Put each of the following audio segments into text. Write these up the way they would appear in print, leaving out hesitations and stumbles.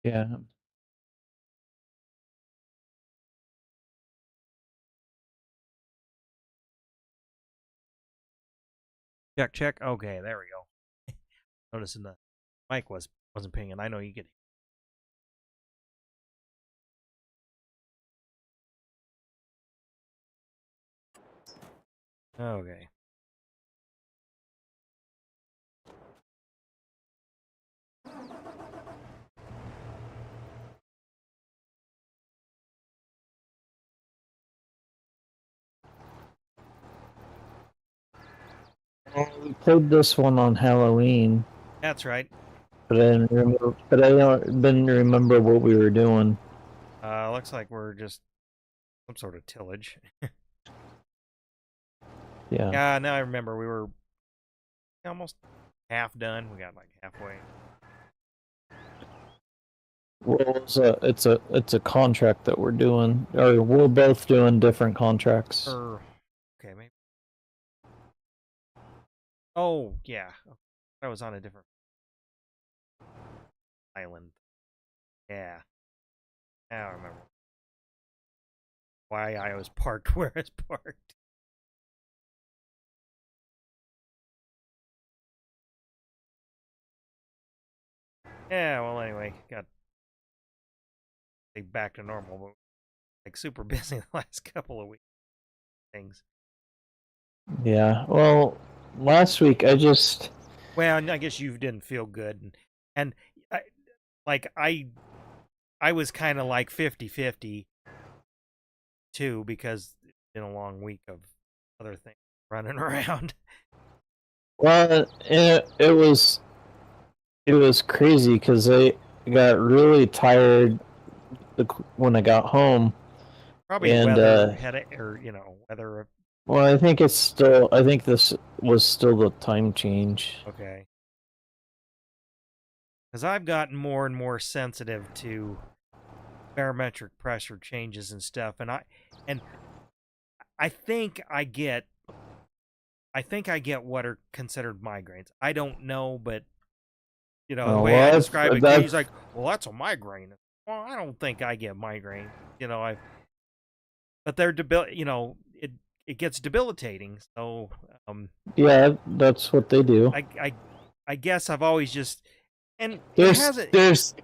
Yeah. Check, check. Okay, there we go. Noticing the mic wasn't pinging. I know you get it. Okay. Well, we played this one on Halloween, That's right. but didn't remember what we were doing. Looks like we're just some sort of tillage. Yeah. Yeah, now I remember we were almost half done. We got like halfway. Well, it's a contract that we're doing, or we're both doing different contracts. Okay, maybe. Oh, yeah. I was on a different island. Yeah. Now I remember why I was parked where I was parked. Yeah, well, anyway, got back to normal, but like super busy the last couple of weeks. Things. Yeah. Well, last week Well, I guess you didn't feel good, and I, like I was kind of like 50-50 too because it's been a long week of other things running around. well, it was crazy because I got really tired when I got home, Probably and weather had it, or weather. well, I think this was still the time change. Okay, because I've gotten more and more sensitive to barometric pressure changes and stuff, and I think I get what are considered migraines. I don't know, but the Oh way I well, describe it, he's that's like, "Well, that's a migraine." Well, I don't think I get migraine. I but they're it gets debilitating. So, yeah, that's what they do. I guess I've always just and it There's hasn't. there's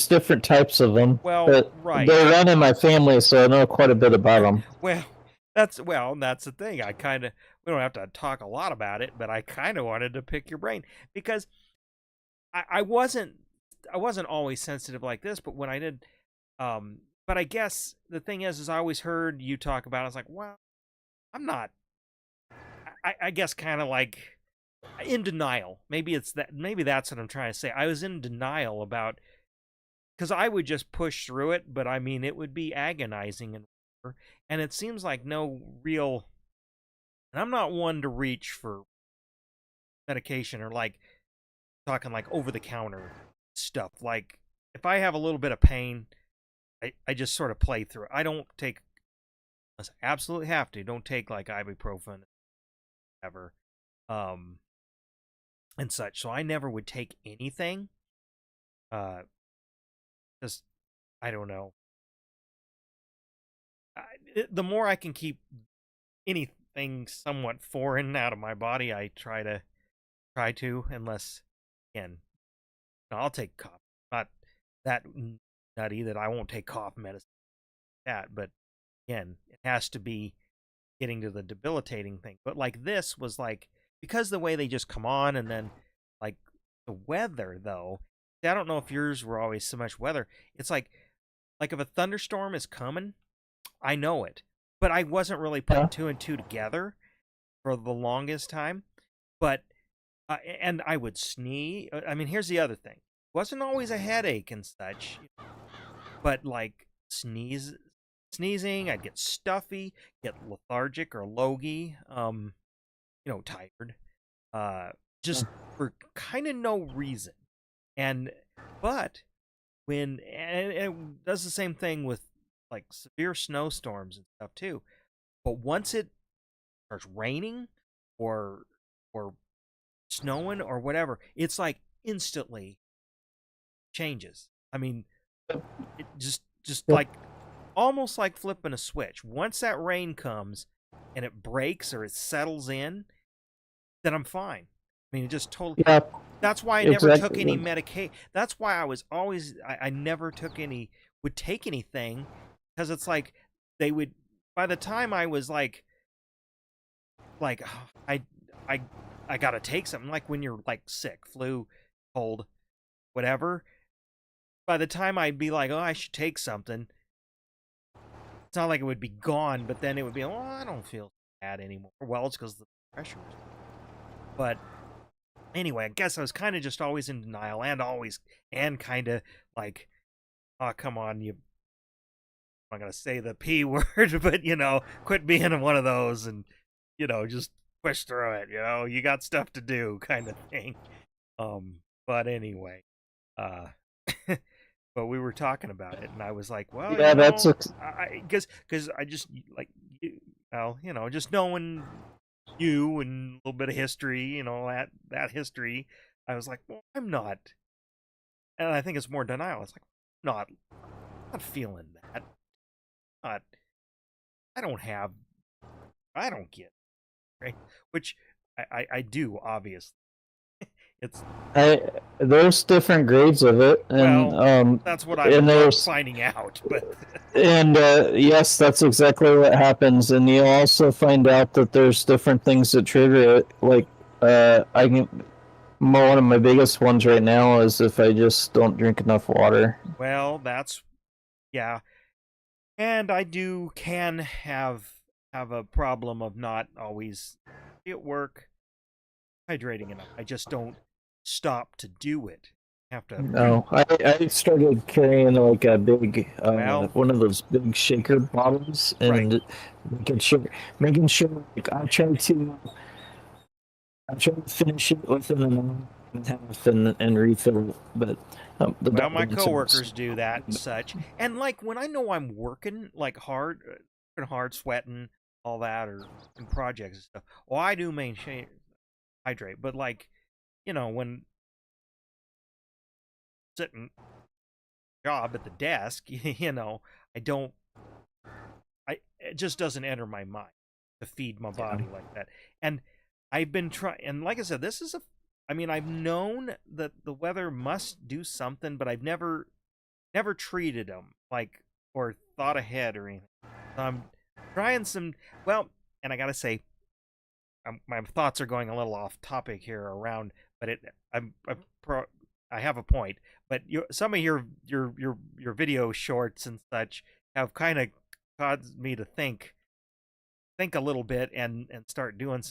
different types of them, Well, but right. they're run in my family, so I know quite a bit about them. Well, that's the thing. We don't have to talk a lot about it, but I kind of wanted to pick your brain because I wasn't always sensitive like this, but when I did, but I guess the thing is I always heard you talk about it. I was like, well, I'm not. I guess kind of like in denial. Maybe it's that. Maybe that's what I'm trying to say. I was in denial about because I would just push through it, but I mean it would be agonizing and it seems like no real. And I'm not one to reach for medication or like talking like over the counter stuff. Like if I have a little bit of pain, I just sort of play through it. I don't take unless I absolutely have to. Don't take like ibuprofen ever, um, and such. So I never would take anything. Uh, just I don't know. The more I can keep anything somewhat foreign out of my body, I try to. Unless again, I'll take cough. Not that nutty that I won't take cough medicine. That, but again, it has to be getting to the debilitating thing. But like this was like because the way they just come on and then like the weather though. I don't know if yours were always so much weather. It's like if a thunderstorm is coming, I know it. But I wasn't really putting Yeah. two and two together for the longest time. But and I would sneeze. I mean, here's the other thing. It wasn't always a headache and such, but like sneezing, I'd get stuffy, get lethargic or logy, tired, uh, just for kind of no reason. And but and it does the same thing with like severe snowstorms and stuff too. But once it starts raining or or snowing or whatever, it's like instantly changes. I mean, it just Yep. like almost like flipping a switch. Once that rain comes and it breaks or it settles in, then I'm fine. I mean, it just totally. Yeah, That's why I never took any exactly. medication. That's why I was always I never took any would take anything because it's like they would by the time I was like "Oh, I I gotta take something like when you're like sick, flu, cold, whatever. By the time I'd be like, oh, I should take something, it's not like it would be gone, but then it would be, oh, I don't feel bad anymore. Well, it's because the pressure was. But anyway, I guess I was kind of just always in denial and kind of like, oh, come on, you. I'm not gonna say the p word, but quit being one of those and just push through it. You got stuff to do, kind of thing. But anyway, uh, but we were talking about it, and I was like, well, Yeah, that's because I just like well, just knowing you and a little bit of history, that history, I was like, well, I'm not, and I think it's more denial. It's like, not feeling that, not, I don't have, I don't get right, which I do obviously. It's I there's different grades of it, well, that's what and I'm there's finding out, but and yes, that's exactly what happens. And you'll also find out that there's different things that trigger it. Like I can one of my biggest ones right now is if I just don't drink enough water. well, that's yeah. And I can have a problem of not always at work hydrating enough. I just don't stop to do it. I have to No, I started carrying like a big well, one of those big shaker bottles right. and making sure making sure like I try to finish it within an hour and a half and refill it, but the Well, dog my wants it. coworkers do that and such. And like when I know I'm working like hard, sweating, all that, or in projects and stuff. Well, I do maintain hydrate, but like when sitting job at the desk, I don't it just doesn't enter my mind to feed my Yeah. body like that. And I've been trying, and like I said, this is a I mean, I've known that the weather must do something, but I've never treated them like or thought ahead or anything. So I'm trying some well, and I got to say my thoughts are going a little off topic here around, but I'm I have a point. But some of your video shorts and such have kind of caused me to think a little bit and start doing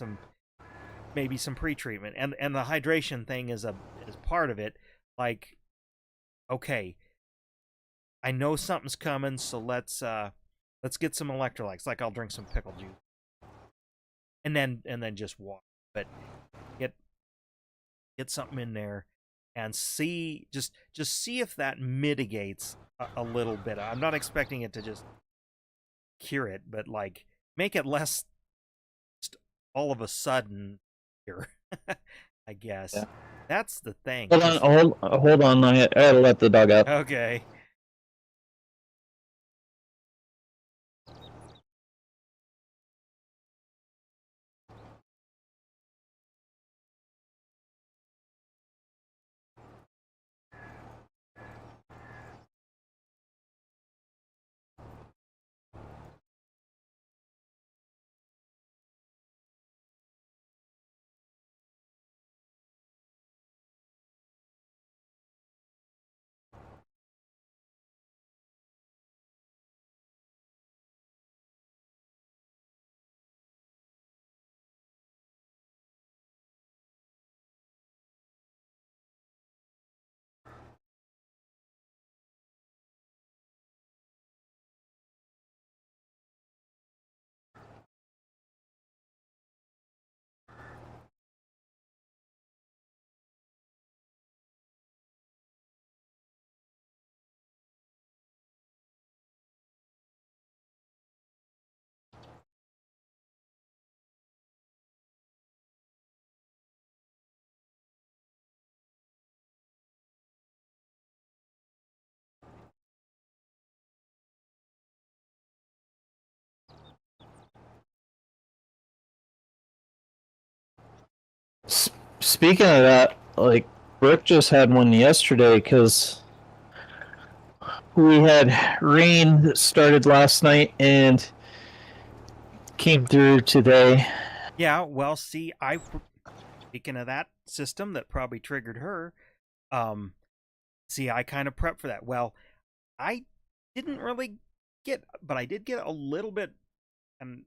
maybe some pre-treatment, and the hydration thing is part of it. Like, okay, I know something's coming, so let's get some electrolytes. Like I'll drink some pickle juice and then just water, but get get something in there and see just see if that mitigates a little bit. I'm not expecting it to just cure it, but like make it less just all of a sudden here. I guess Yeah. that's the thing. Hold on, Cause hold on. I gotta let the dog out. okay, speaking of that, like Brooke just had one yesterday because we had rain that started last night and came through today. Yeah, well, see, speaking of that system that probably triggered her, um, see, I kind of prepped for that. Well, I didn't really but I did get a little bit and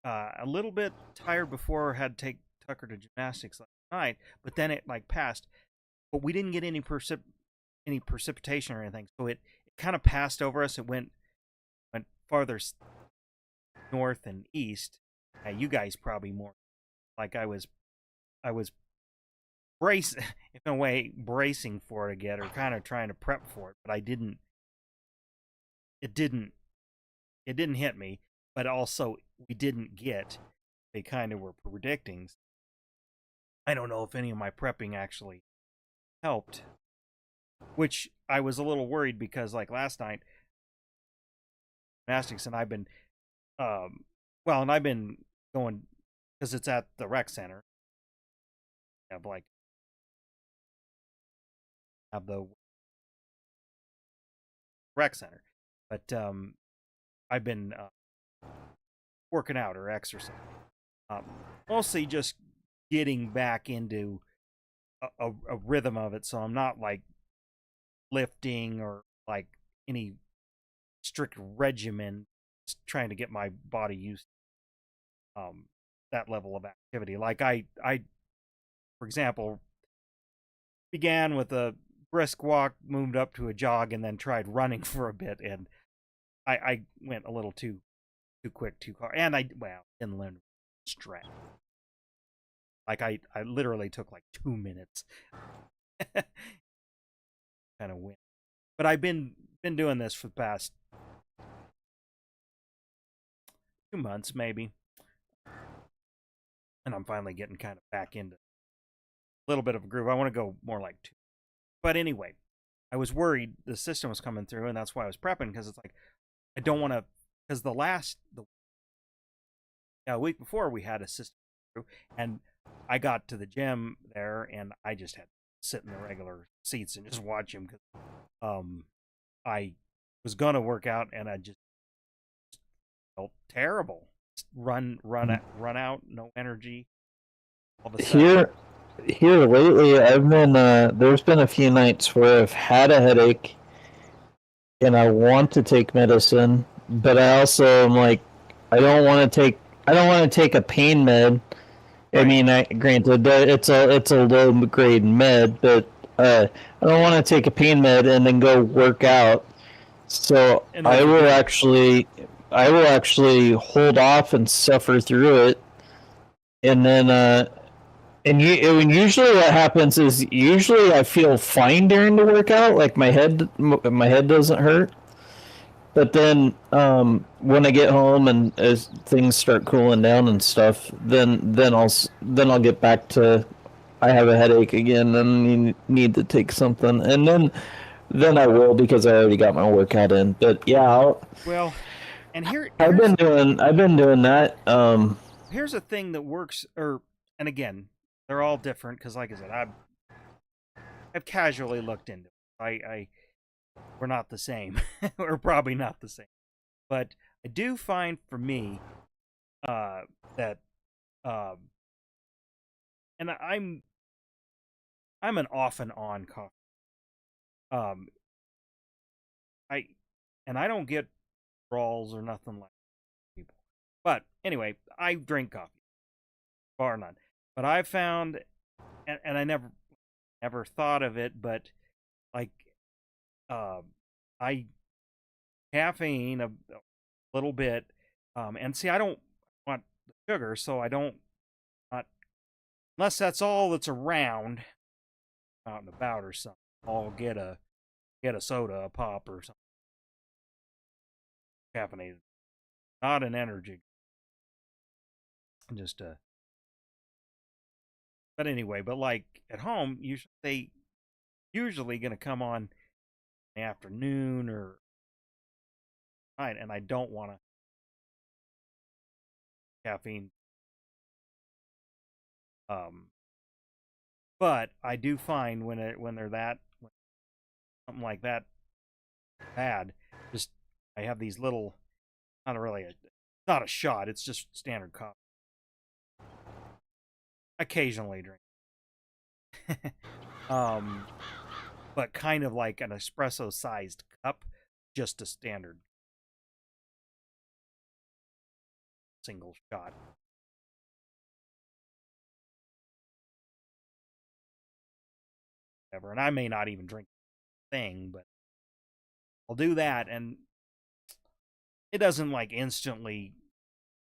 a little bit tired before I had to take Tucker to gymnastics last night. But then it like passed. But we didn't get any precipitation or anything, so it kind of passed over us. It went farther north and east. You guys probably more like I was bracing in a way bracing for it again or kind of trying to prep for it, but I didn't. It didn't it didn't hit me, but also we didn't get they kind of were predicting. I don't know if any of my prepping actually helped, which I was a little worried because like last night, gymnastics and I've been and I've been going because it's at the rec center. Have like have the rec center, but I've been working out or exercising, um, mostly just getting back into a rhythm of it. So I'm not like lifting or like any strict regimen, just trying to get my body used to that level of activity. Like I for example began with a brisk walk, moved up to a jog, and then tried running for a bit, and I went a little too quick, too far, and I didn't learn stretch. Like I literally took like 2 minutes, kind of win. But I've been doing this for the past 2 months maybe, and I'm finally getting kind of back into a little bit of a groove. I want to go more like two. But anyway, I was worried the system was coming through, and that's why I was prepping because it's like I don't want to because the week before we had a system through, and I got to the gym there, and I just had to sit in the regular seats and just watch him because I was gonna work out, and I just felt terrible. Just run out, no energy. All of a sudden, Here, here lately, I've been there's been a few nights where I've had a headache and I want to take medicine, but I also am like, I don't want to take I don't want to take a pain med. I right? mean, granted that it's a low grade med, but I don't want to take a pain med and then go work out. So And what'd you do? I will actually hold off and suffer through it, and then usually what happens is usually I feel fine during the workout, like my head doesn't hurt. But then when I get home and as things start cooling down and stuff, then I'll get back to I have a headache again and need to take something, and then I will because I already got my workout in. But yeah, Well, and here's I've been doing that. here's a thing that works. And again, they're all different because, like I said, I've casually looked into it. I we're not the same. We're probably not the same. But I do find for me that um, and I'm an off and on coffee. Um, I and I don't get brawls or nothing like people. But anyway, I drink coffee, bar none. But I found, and I never thought of it, but like um, I caffeine a little bit, and see, I don't want the sugar, so I don't not unless that's all that's around out and about or something. I'll get a soda, a pop, or something caffeinated, not an energy, just a. But anyway, but like at home, usually they usually gonna come on in the afternoon or night, and I don't want to caffeine. Um, But I do find when they're when something like that bad, just I have these little, not really a, not a shot. It's just standard coffee. Occasionally drink, um, but kind of like an espresso sized cup, just a standard single shot. Whatever. And I may not even drink the thing, but I'll do that, and it doesn't like instantly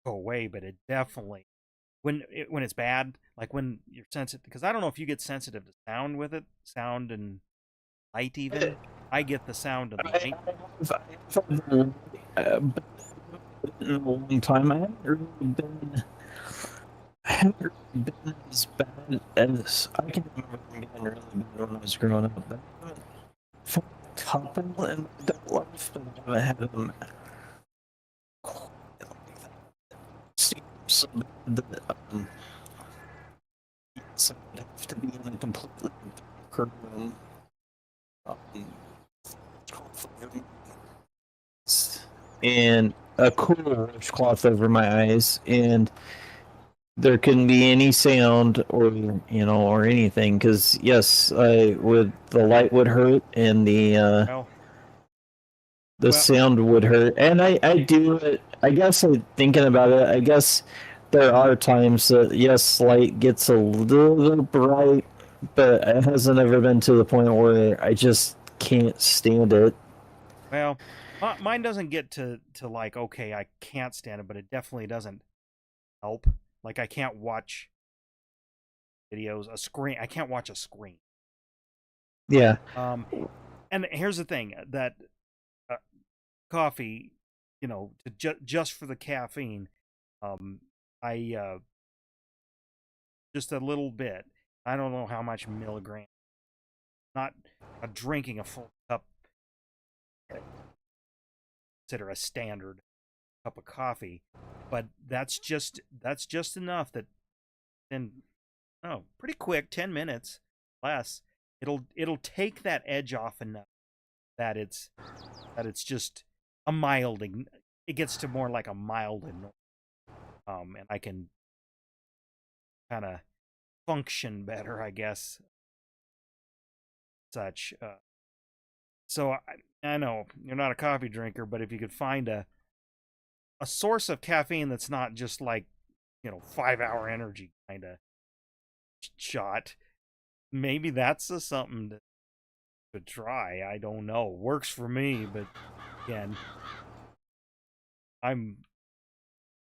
go away, but it definitely when it's bad, like when you're sensitive, because I don't know if you get sensitive to sound with it, sound and light even. I get the sound and light. But in a long time, I haven't really been as bad as I can remember them getting really bad when I was growing up. But I haven't felt a couple in my adult life, but I haven't had them quite like that. Seems so bad that so I'd have to be in a completely dark room, um, and a cool washcloth over my eyes, and there couldn't be any sound or or anything because yes, I would the light would hurt and Well, the well, sound would hurt, and I do it. I guess thinking about it, I guess there are times that yes, light gets a little bright, but it hasn't ever been to the point where I just can't stand it. well. Mine doesn't get to like, okay, I can't stand it, but it definitely doesn't help. Like I can't watch videos, a screen. I can't watch a screen. Yeah, Um, and here's the thing that uh, coffee, just for the caffeine, um, I just a little bit. I don't know how much milligram. Not drinking a full cup, consider a standard cup of coffee, but that's just enough that then, oh, pretty quick, 10 minutes less. It'll take that edge off enough that it's just a milding. It gets to more like a mild and and I can kind of function better, I guess. Such. So I know you're not a coffee drinker, but if you could find a source of caffeine that's not just like 5 hour energy kind of shot, maybe that's something to try. I don't know. Works for me, but again, I'm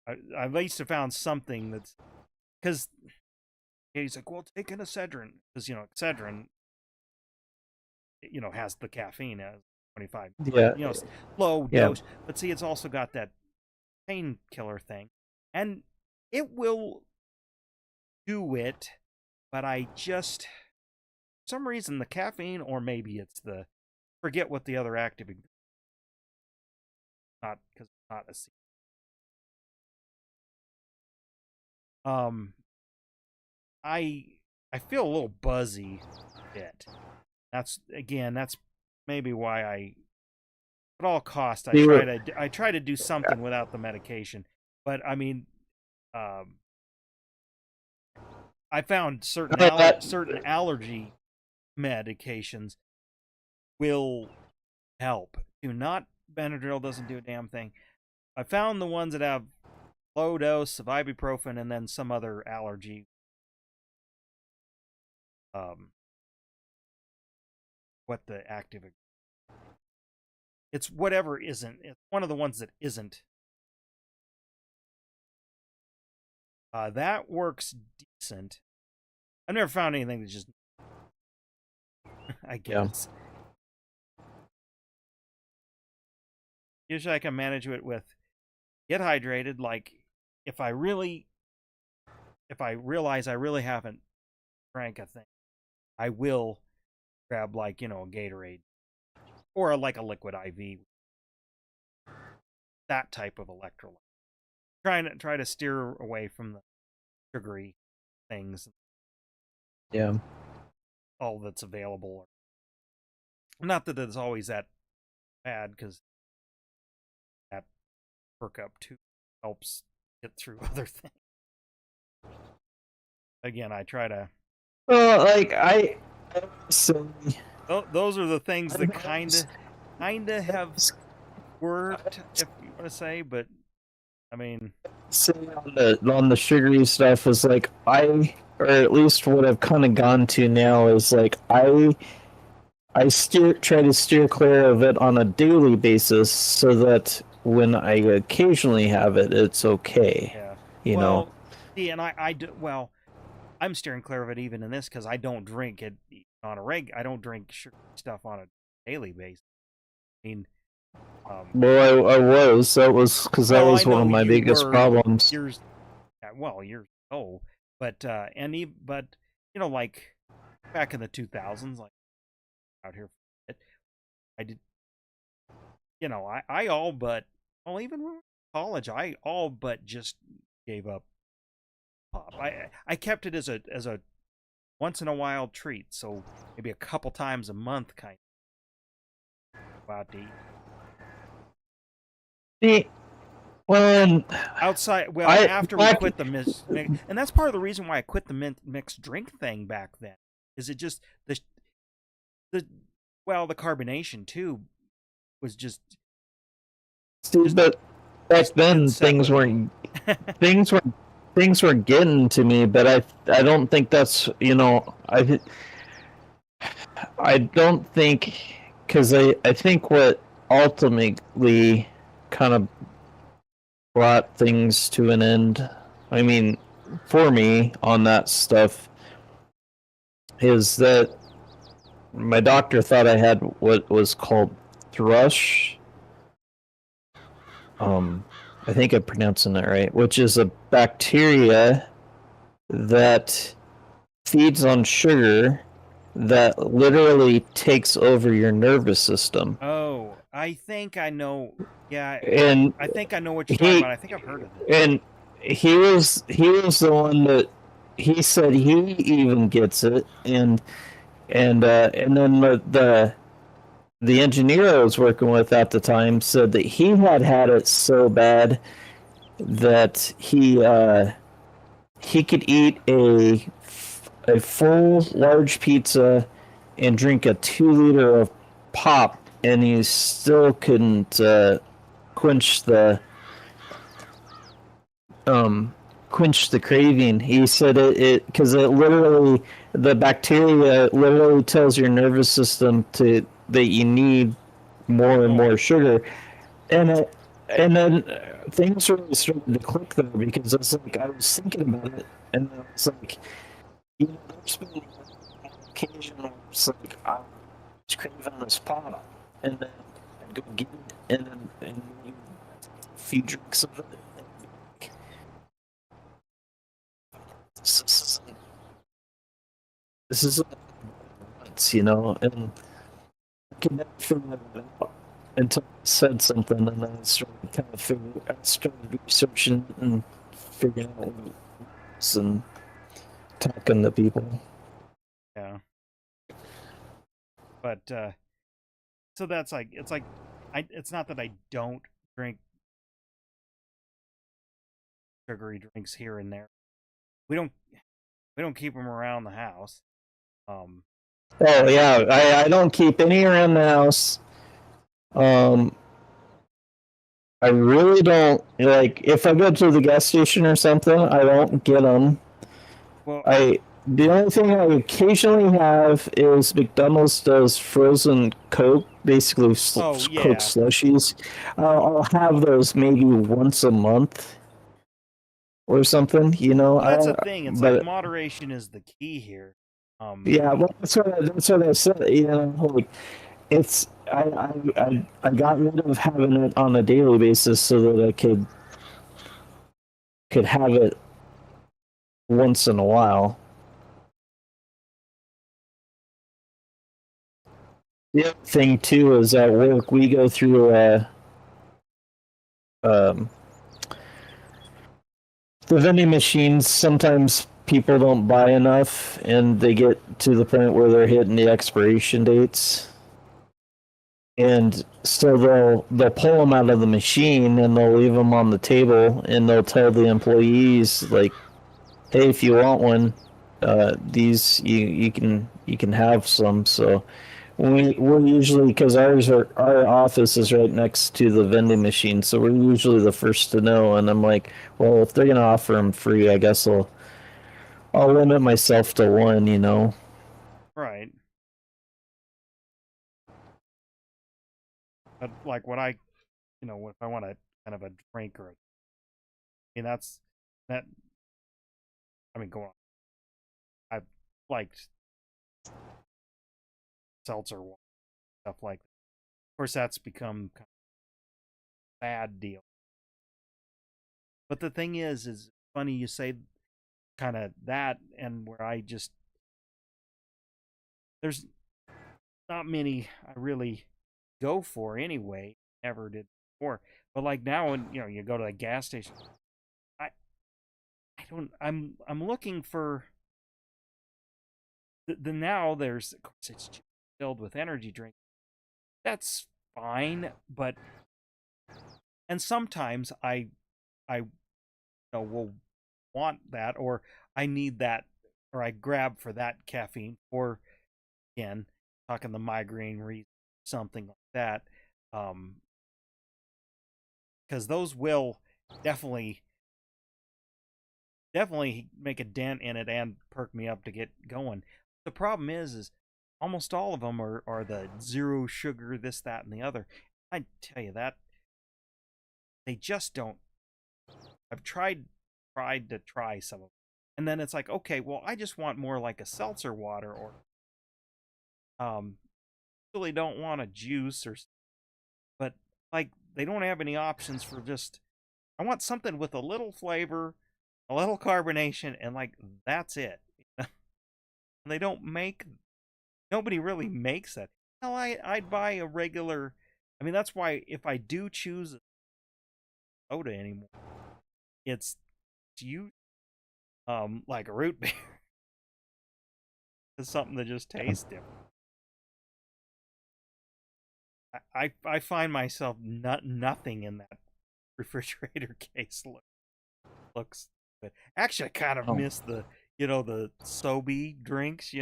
I at least have found something that's because he's like, well, take an Excedrin because Excedrin has the caffeine as 25, yeah, low yeah. dose, but see, it's also got that painkiller thing, and it will do it, but I just for some reason the caffeine, or maybe it's the forget what the other active, not because it's not a um I I feel a little buzzy a bit. That's maybe why at all cost See what? I try to do something without the medication. But I mean, um, I found That certain allergy medications will help. Do not Benadryl doesn't do a damn thing. I found the ones that have low dose of ibuprofen and then some other allergy. Um, what the active? It's whatever isn't. It's one of the ones that isn't. That works decent. I've never found anything that just. I yeah. guess usually I can manage it with get hydrated. Like if I really, if I realize I really haven't drank a thing, I will grab like a Gatorade or like a liquid IV, that type of electrolyte. Try to steer away from the sugary things. Yeah. all that's available. Not that it's always that bad, because that perk up too helps get through other things. Again, I try to. Well, like so Those are the things that I kinda have worked, if you want to say. But I mean, say on the sugary stuff is like or at least what I've kind of gone to now is like I try to steer clear of it on a daily basis so that when I occasionally have it, it's okay. yeah. You know. Well, see, and I do well. I'm steering clear of it even in this, because I don't drink it on a I don't drink sugar stuff on a daily basis. I mean, Well, I was. That was because that well, I was one of know my you biggest were problems. years, well, years ago, but but like back in the 2000s, like out here, I did, I all but, well, even in college, I all but just gave up pop. I kept it as a once in a while treat, so maybe a couple times a month, kind of go out to eat. Well, Outside, well, I after we like quit the and that's part of the reason why I quit the mixed drink thing back then. Is it just the well, the carbonation too was see, but back just didn't then set with me. things were things were getting to me, but I don't think that's I don't think because I think what ultimately kind of brought things to an end. I mean, for me on that stuff is that my doctor thought I had what was called thrush. I think I'm pronouncing that right, which is a bacteria that feeds on sugar that literally takes over your nervous system. Oh, I think I know. Yeah, And I think I know what you're talking he about. I think I've heard of this. and he was the one that he said he even gets it, and then the engineer I was working with at the time said that he had it so bad that he could eat a full large pizza and drink a 2 liter of pop, and he still couldn't quench the quench the craving. He said it because it literally the bacteria literally tells your nervous system to that you need more and more sugar, and and then things really started to click there because it's like I was thinking about it, and I was like, there's been an occasion where it's like I was craving this pop, and then I'd go get it, and then a few drinks of it. This isn't this isn't once, and I could never figure it out until I said something, and then I started I started researching and figuring out what it was and talking to people. Yeah, but so that's like it's not that I don't drink sugary drinks here and there. We don't keep them around the house. Um, Oh yeah, I don't keep any around the house. Um, I really don't like if I go to the gas station or something. I don't get them. well, The only thing I occasionally have is McDonald's does frozen Coke, basically oh Coke yeah. slushies. I'll have those maybe once a month or something. Well, that's the thing. It's like But moderation is the key here. yeah, well, that's what I said. Like it's I got rid of having it on a daily basis so that I could have it once in a while. The other thing too is at work we go through um, the vending machines. Sometimes people don't buy enough, and they get to the point where they're hitting the expiration dates. And so they'll pull them out of the machine and they'll leave them on the table, and they'll tell the employees like, "Hey, if you want one, these you can have some." So we're usually, because our office is right next to the vending machine, so we're usually the first to know. And I'm like, well, if they're gonna offer them free, I guess I'll limit myself to one. You know. Right. But like what I, if I want a kind of a drink or, that's that. I mean, go on. I've liked seltzer water, stuff like that. Of course, that's become kind of a bad deal. But the thing is funny you say kind of that, and where there's not many I really go for anyway. Never did before. But like now, when you go to a gas station, I I don't I'm looking for the now there's, of course, it's filled with energy drink. That's fine, but and sometimes I will want that, or I need that, or I grab for that caffeine, or again talking the migraine reason, something like that, because those will definitely definitely make a dent in it and perk me up to get going. The problem is almost all of them are the zero sugar, this, that, and the other. I tell you that they just don't. I've tried to try some of them, and then it's like, okay, well, I just want more like a seltzer water, or really don't want a juice, or but like they don't have any options for just. I want something with a little flavor, a little carbonation, and like that's it. And they don't make. Nobody really makes that. Hell, I'd buy a regular. I mean, that's why if I do choose a soda anymore, it's you like a root beer. It's something that just tastes different. I find myself nothing in that refrigerator case looks good. Actually, I kind of miss the Sobe drinks.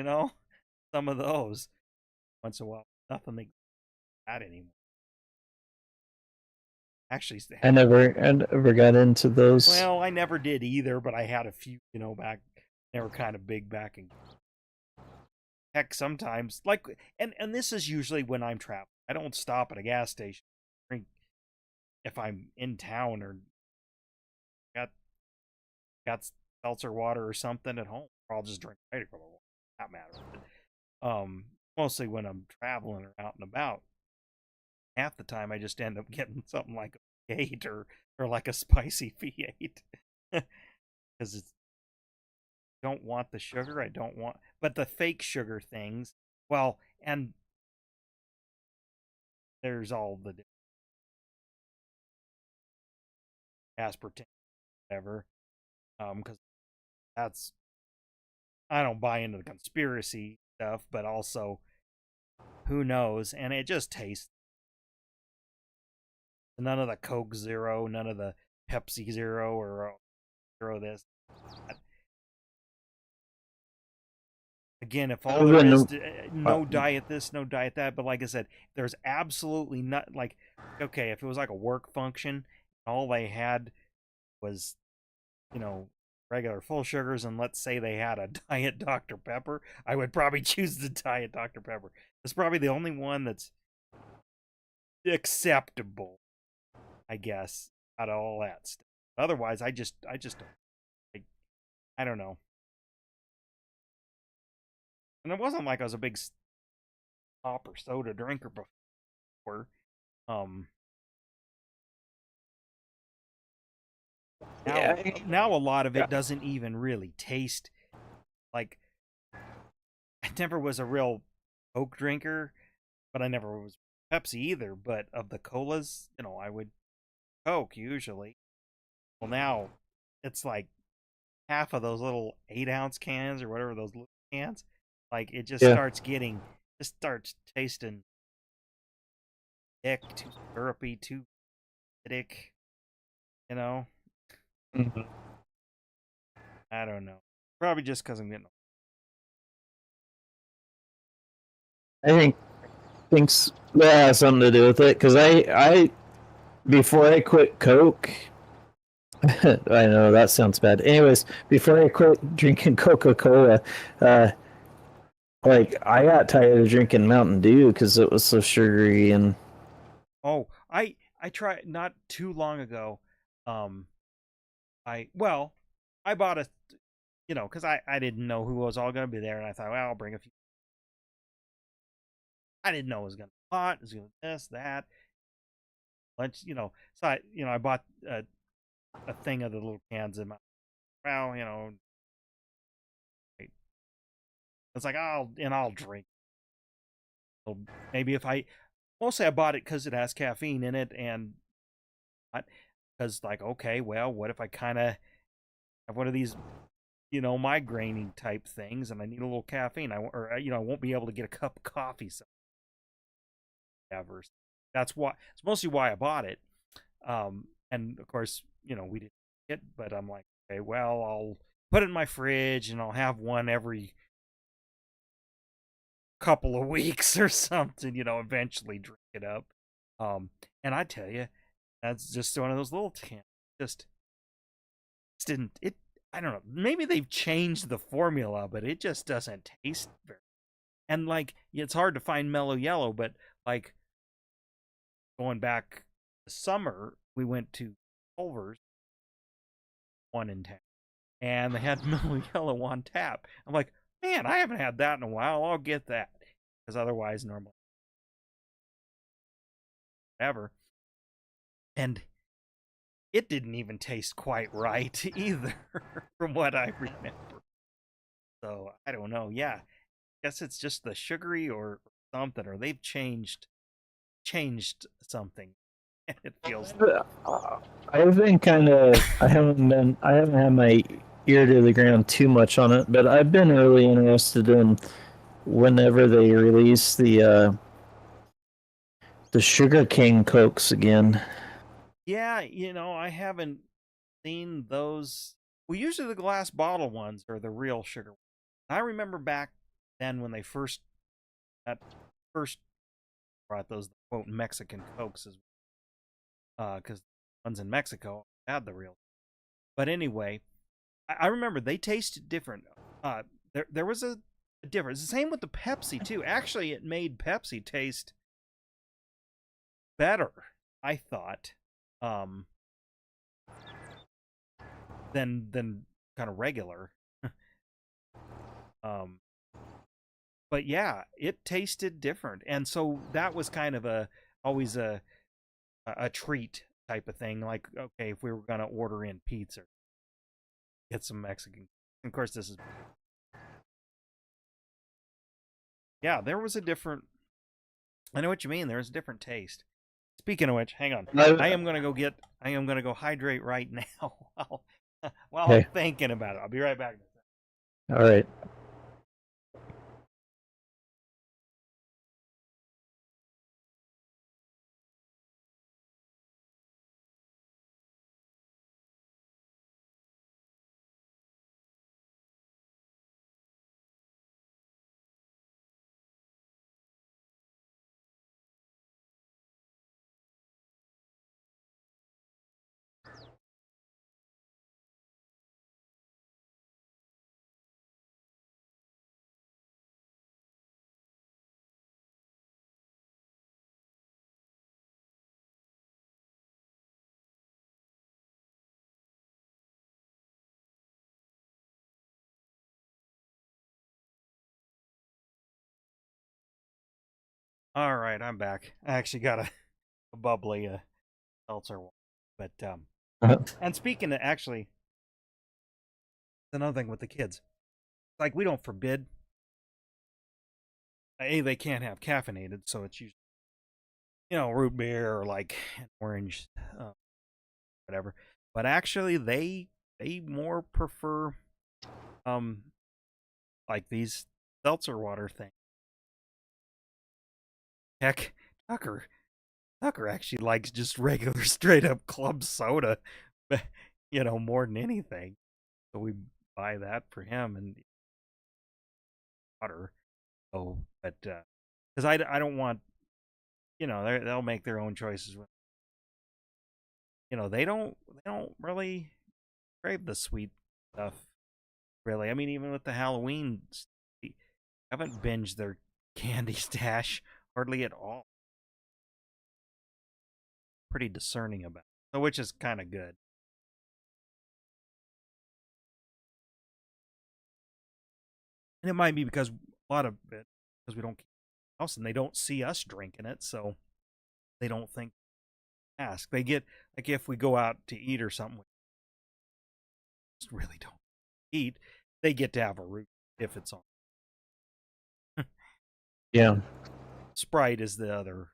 Some of those once in a while. Nothing like that anymore. Actually, I never got into those. well, I never did either, but I had a few, back. They were kind of big back in. Heck, sometimes like, and this is usually when I'm traveling. I don't stop at a gas station. Drink if I'm in town or got got seltzer water or something at home, or I'll just drink regular water. Not matter. But, mostly when I'm traveling or out and about. Half the time, I just end up getting something like a V8 or like a spicy V8 because it's don't want the sugar. I don't want, but the fake sugar things. Well, and there's all the aspartame, whatever. Because that's I don't buy into the conspiracy stuff, but also who knows? And it just tastes. None of the Coke Zero, none of the Pepsi Zero or Zero this. Again, if all there is no diet this, no diet that, but like I said, there's absolutely not like, okay, if it was like a work function, all they had was, regular full sugars, and let's say they had a diet Dr. Pepper, I would probably choose the diet Dr. Pepper. It's probably the only one that's acceptable, I guess, out of all that stuff. Otherwise, I just don't. I don't know. And it wasn't like I was a big pop or soda drinker before. Um, now, Yeah. now a lot of it doesn't even really taste like. I never was a real Coke drinker, but I never was Pepsi either. But of the colas, I would Coke usually. Well, now it's like half of those little 8-ounce cans or whatever those little cans, like it Yeah. just starts tasting thick, too syrupy, too acidic. You know, Mhm. I don't know. Probably just because I'm getting. I thinks that has something to do with it because I before I quit Coke, I know that sounds bad. Anyways, before I quit drinking Coca Cola, uh, like I got tired of drinking Mountain Dew because it was so sugary and Oh, I tried not too long ago. Um, I bought a, because I didn't know who was all going to be there, and I thought, well, I'll bring a few. I didn't know it was going to be hot. It was going to this, that, lunch, So I bought a thing of the little cans in my. Well, it's like I'll drink. So maybe if I mostly I bought it because it has caffeine in it, and because like okay, well, what if I kind of have one of these migraine type things, and I need a little caffeine. I won't be able to get a cup of coffee. So ever. That's why. It's mostly why I bought it. And of course, we didn't get. But I'm like, okay, well, I'll put it in my fridge, and I'll have one every couple of weeks or something. Eventually drink it up. And I tell you, that's just one of those little cans. Just didn't it. I don't know. Maybe they've changed the formula, but it just doesn't taste very. And like, it's hard to find mellow yellow, but like going back this summer, we went to Culver's, one in town, and they had mellow yellow on tap. I'm like, man, I haven't had that in a while. I'll get that because otherwise, normally, ever. And it didn't even taste quite right either, from what I remember. So I don't know. Yeah, I guess it's just the sugary or something, or they've changed something. It feels like. I've been kind of I haven't had my ear to the ground too much on it, but I've been really interested in whenever they release the sugar cane cokes again. Yeah, I haven't seen those. Well, usually the glass bottle ones are the real sugar. I remember back then when they first brought those quote Mexican cokes, because ones in Mexico had the real. But anyway, I remember they tasted different. There was a difference. The same with the Pepsi too. Actually, it made Pepsi taste better, I thought, um, than kind of regular. um, but yeah, it tasted different, and so that was kind of always a treat type of thing. Like, okay, if we were gonna order in pizza, get some Mexican. Of course, this is yeah. There was a different. I know what you mean. There's a different taste. Speaking of which, hang on. I, I am gonna go hydrate right now while I'm okay, thinking about it. I'll be right back. all right. All right, I'm back. I actually got a bubbly seltzer one, but and speaking of actually, another thing with the kids, like we don't forbid. They can't have caffeinated, so it's usually root beer or like an orange, whatever. But actually, they they more prefer um like these seltzer water things. Heck, Tucker Tucker actually likes just regular straight up club soda, more than anything. So we buy that for him and water. Oh, but because I don't want, they'll make their own choices. They don't really crave the sweet stuff. Really, I mean, even with the Halloween, they haven't binged their candy stash hardly at all. Pretty discerning about it, so which is kind of good. And it might be because a lot of it because we don't keep the house and they don't see us drinking it, so they don't think ask. They get like if we go out to eat or something, we just really don't eat. They get to have a root if it's on. Yeah. Sprite is the other,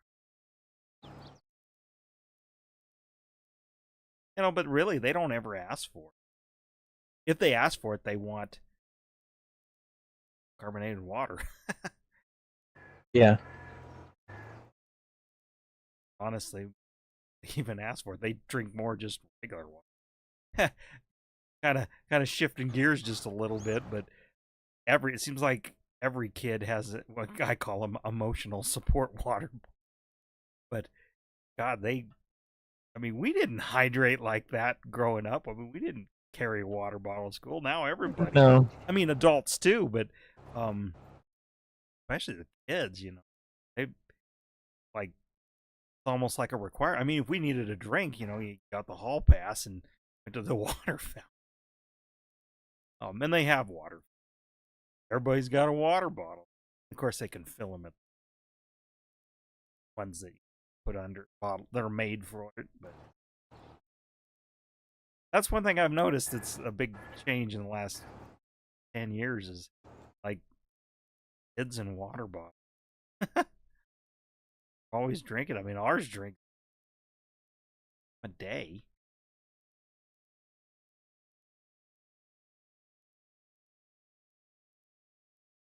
but really they don't ever ask for it. If they ask for it, they want carbonated water. Yeah. Honestly, they even ask for it. They drink more just regular water. kind of shifting gears just a little bit, but it seems like every kid has what I call them emotional support water. But God, I mean, we didn't hydrate like that growing up. I mean, we didn't carry a water bottle to school. Now everybody, No. I mean, adults too, but um, especially the kids, they like it's almost like a requirement. I mean, if we needed a drink, you got the hall pass and went to the water fountain. And they have water. Everybody's got a water bottle. Of course, they can fill them at ones that you put under bottle that are made for it. But that's one thing I've noticed. It's a big change in the last 10 years. Is like kids in water bottles. Always drinking. I mean, ours drink a day.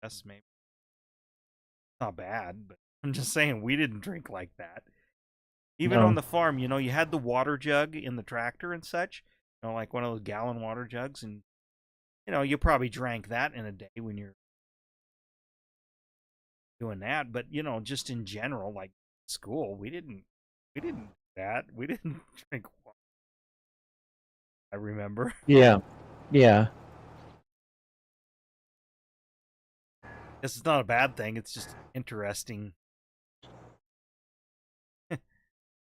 That's maybe not bad, but I'm just saying we didn't drink like that. Even on No. the farm, you had the water jug in the tractor and such, like one of those gallon water jugs, and you probably drank that in a day when you're doing that. But just in general, like school, we didn't do that. We didn't drink water. I remember. Yeah. Yeah. This is not a bad thing. It's just interesting.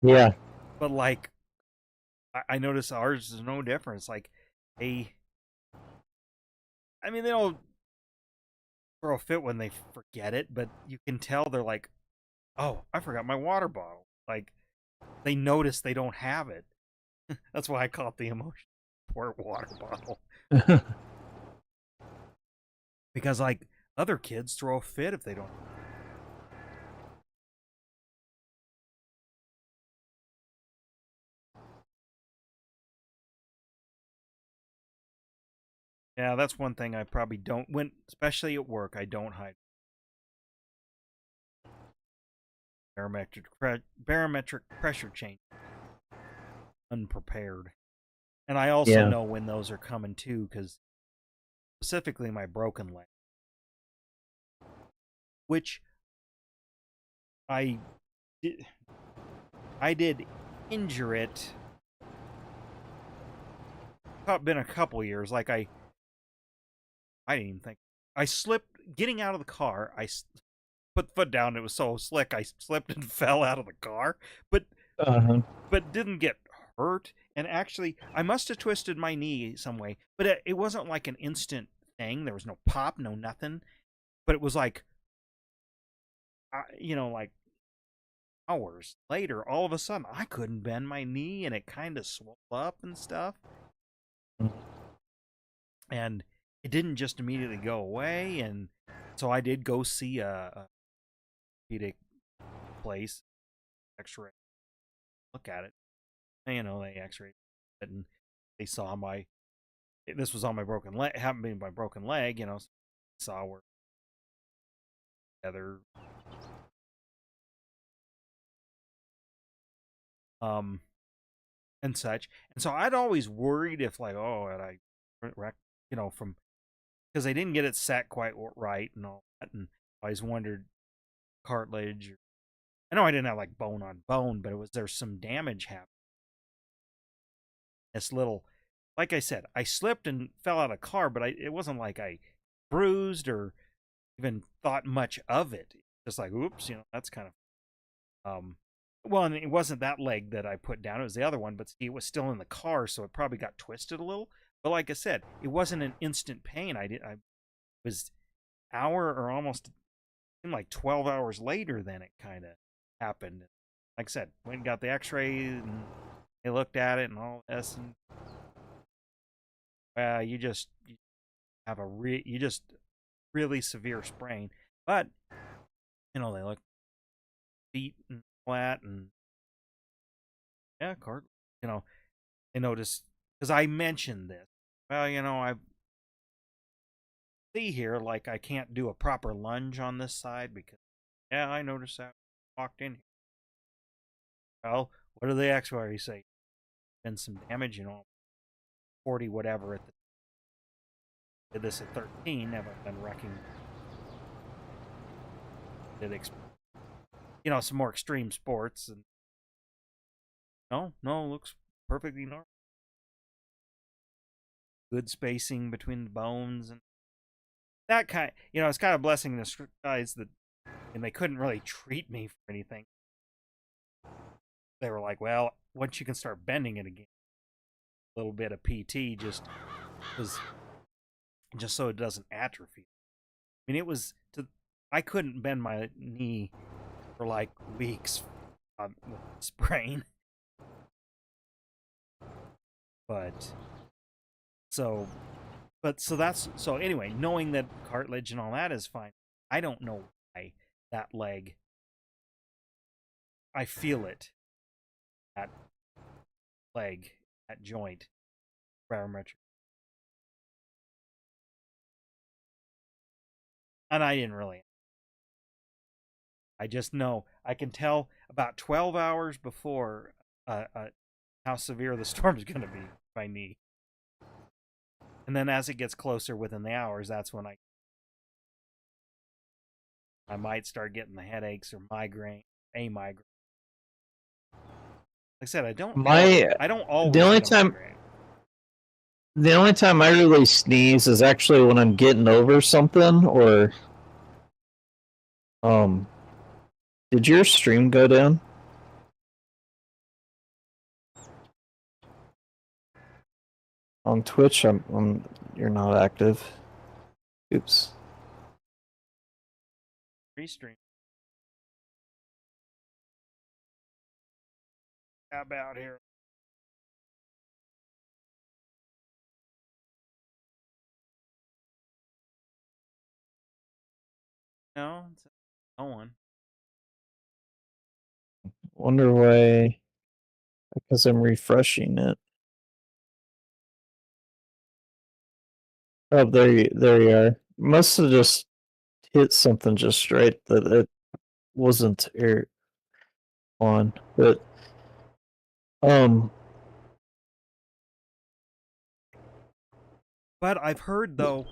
Yeah. But like, I notice ours is no difference. Like, I mean, they don't throw a fit when they forget it, but you can tell they're like, "Oh, I forgot my water bottle." Like, they notice they don't have it. That's why I call it the emotion support water bottle. Because like other kids throw a fit if they don't. Yeah, that's one thing I probably don't especially at work. I don't hide barometric pressure change. Unprepared, and I also Yeah. know when those are coming too, because specifically my broken leg, which I did, I did injure it. Been a couple years. Like I didn't even think I slipped getting out of the car. Put the foot down. It was so slick. I slipped and fell out of the car, but Uh-huh. but didn't get hurt. And actually, I must have twisted my knee some way, but it wasn't like an instant thing. There was no pop, no nothing. But it was like, like hours later, all of a sudden, I couldn't bend my knee, and it kind of swelled up and stuff. And it didn't just immediately go away. And so I did go see a orthopedic place, X-ray, look at it. And, they X-rayed it, and they saw my this was on my broken leg, happened to be my broken leg, you know. So I saw where together, um, and such. And so I'd always worried if like, oh, and I, you know, from because they didn't get it set quite right and all that, and I always wondered cartilage. I know I didn't have like bone on bone, but it was there's some damage happening. This little, like I said, I slipped and fell out of a car, but it wasn't like I bruised or even thought much of it. Just like, oops, you know, that's kind of well, and it wasn't that leg that I put down; it was the other one. But see, it was still in the car, so it probably got twisted a little. But like I said, it wasn't an instant pain. I was hour or almost seemed like 12 hours later then it kind of happened. Like I said, went and got the X-ray and they looked at it and all this, and you just have you just really severe sprain. But you know, they look feet and flat and yeah, cart. You know, they noticed because I mentioned this. Well, you know, I see here like I can't do a proper lunge on this side because yeah, I noticed that walked in here. Well, what do the X-ray say? Been some damage, you know, 40 whatever at the did this at 13. Have I been wrecking? Did you know, some more extreme sports and no, looks perfectly normal. Good spacing between the bones and that kind. You know, it's kind of blessing in disguise that, and they couldn't really treat me for anything. They were like, well, once you can start bending it again, a little bit of PT just so it doesn't atrophy. I mean, it was to I couldn't bend my knee for like weeks with sprain, but so so that's so anyway. Knowing that cartilage and all that is fine, I don't know why that leg. I feel it, that leg, that joint, barometric, and I didn't really. I just know I can tell about 12 hours before how severe the storm is going to be by knee. And then as it gets closer within the hours, that's when I might start getting the headaches or a migraine. Like I said, My I don't the always only get a time migraine. the only time I really sneeze is actually when I'm getting over something or um. Did your stream go down on Twitch? You're not active. Oops. Restream. How about here? No, it's no one. Wonder why. Because I'm refreshing it. Oh, there you are. Must have just hit something just right that it wasn't air on. But um, But I've heard though,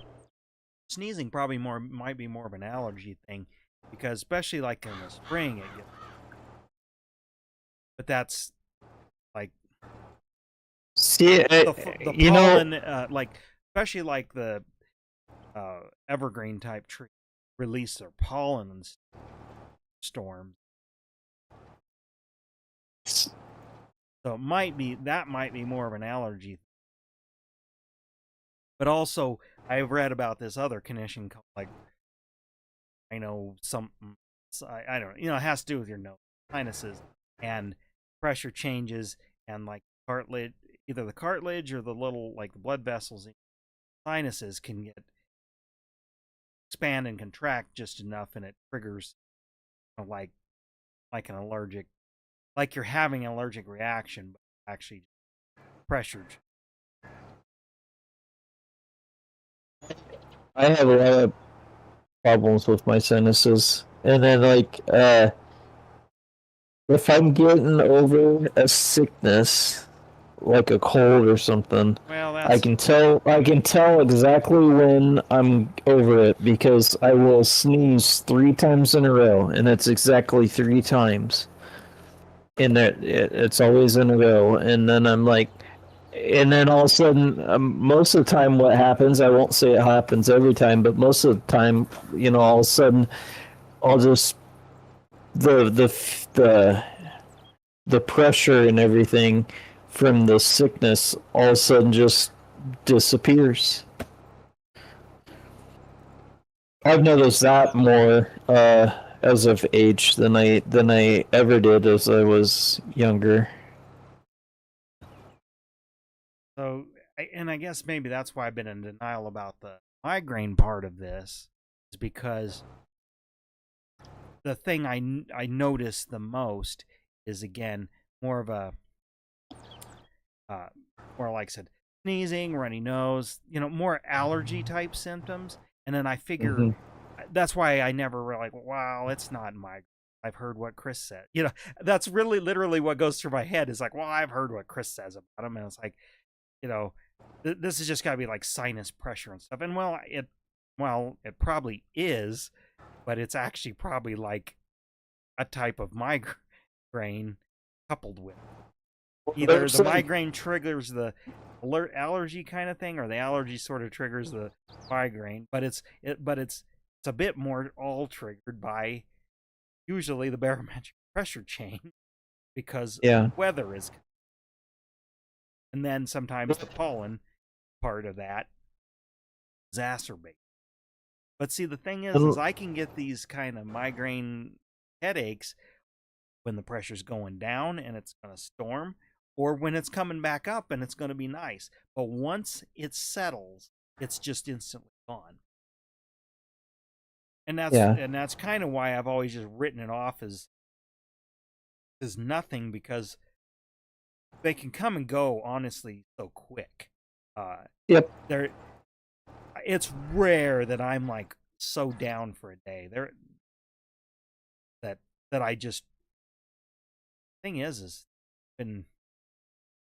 sneezing probably might be more of an allergy thing because especially like in the spring it gets. But that's like see, the you know, pollen, like especially like the evergreen type tree release their pollen and storms. So it might be more of an allergy. But also, I've read about this other condition called like I know some I don't know, you know, it has to do with your nose, sinuses, and pressure changes and like cartilage, either the cartilage or the little like the blood vessels in sinuses can get expand and contract just enough, and it triggers you know, like an allergic, like you're having an allergic reaction, but actually pressured. I have a lot of problems with my sinuses, and then like if I'm getting over a sickness, like a cold or something, Well, I that's can tell exactly when I'm over it because I will sneeze 3 times in a row, and it's exactly 3 times. And it's always in a row, and then I'm like, and then all of a sudden, most of the time, what happens? I won't say it happens every time, but most of the time, all of a sudden, I'll just the the pressure and everything from the sickness all of a sudden just disappears. I've noticed that more as of age than I ever did as I was younger. so. And I guess maybe that's why I've been in denial about the migraine part of this, is because the thing I notice the most is, again, more of a uh, more like I said, sneezing, runny nose, more allergy type symptoms. And then I figure Mm-hmm. that's why I never really like, wow, it's not migraine. I've heard what Chris said. That's really literally what goes through my head is like, well, I've heard what Chris says about him. And it's like, you know, this has just got to be like sinus pressure and stuff. And it probably is, but it's actually probably like a type of migraine coupled with either There's the like, migraine triggers the alert allergy kind of thing, or the allergy sort of triggers the migraine. But it's a bit more all triggered by usually the barometric pressure change because yeah. weather is, and then sometimes the pollen part of that exacerbates. But see, the thing is I can get these kind of migraine headaches when the pressure's going down and it's going to storm, or when it's coming back up and it's going to be nice. But once it settles, it's just instantly gone. And that's Yeah. and that's kind of why I've always just written it off as nothing, because they can come and go honestly so quick. Yep. There, it's rare that I'm like so down for a day. There that that I just thing is been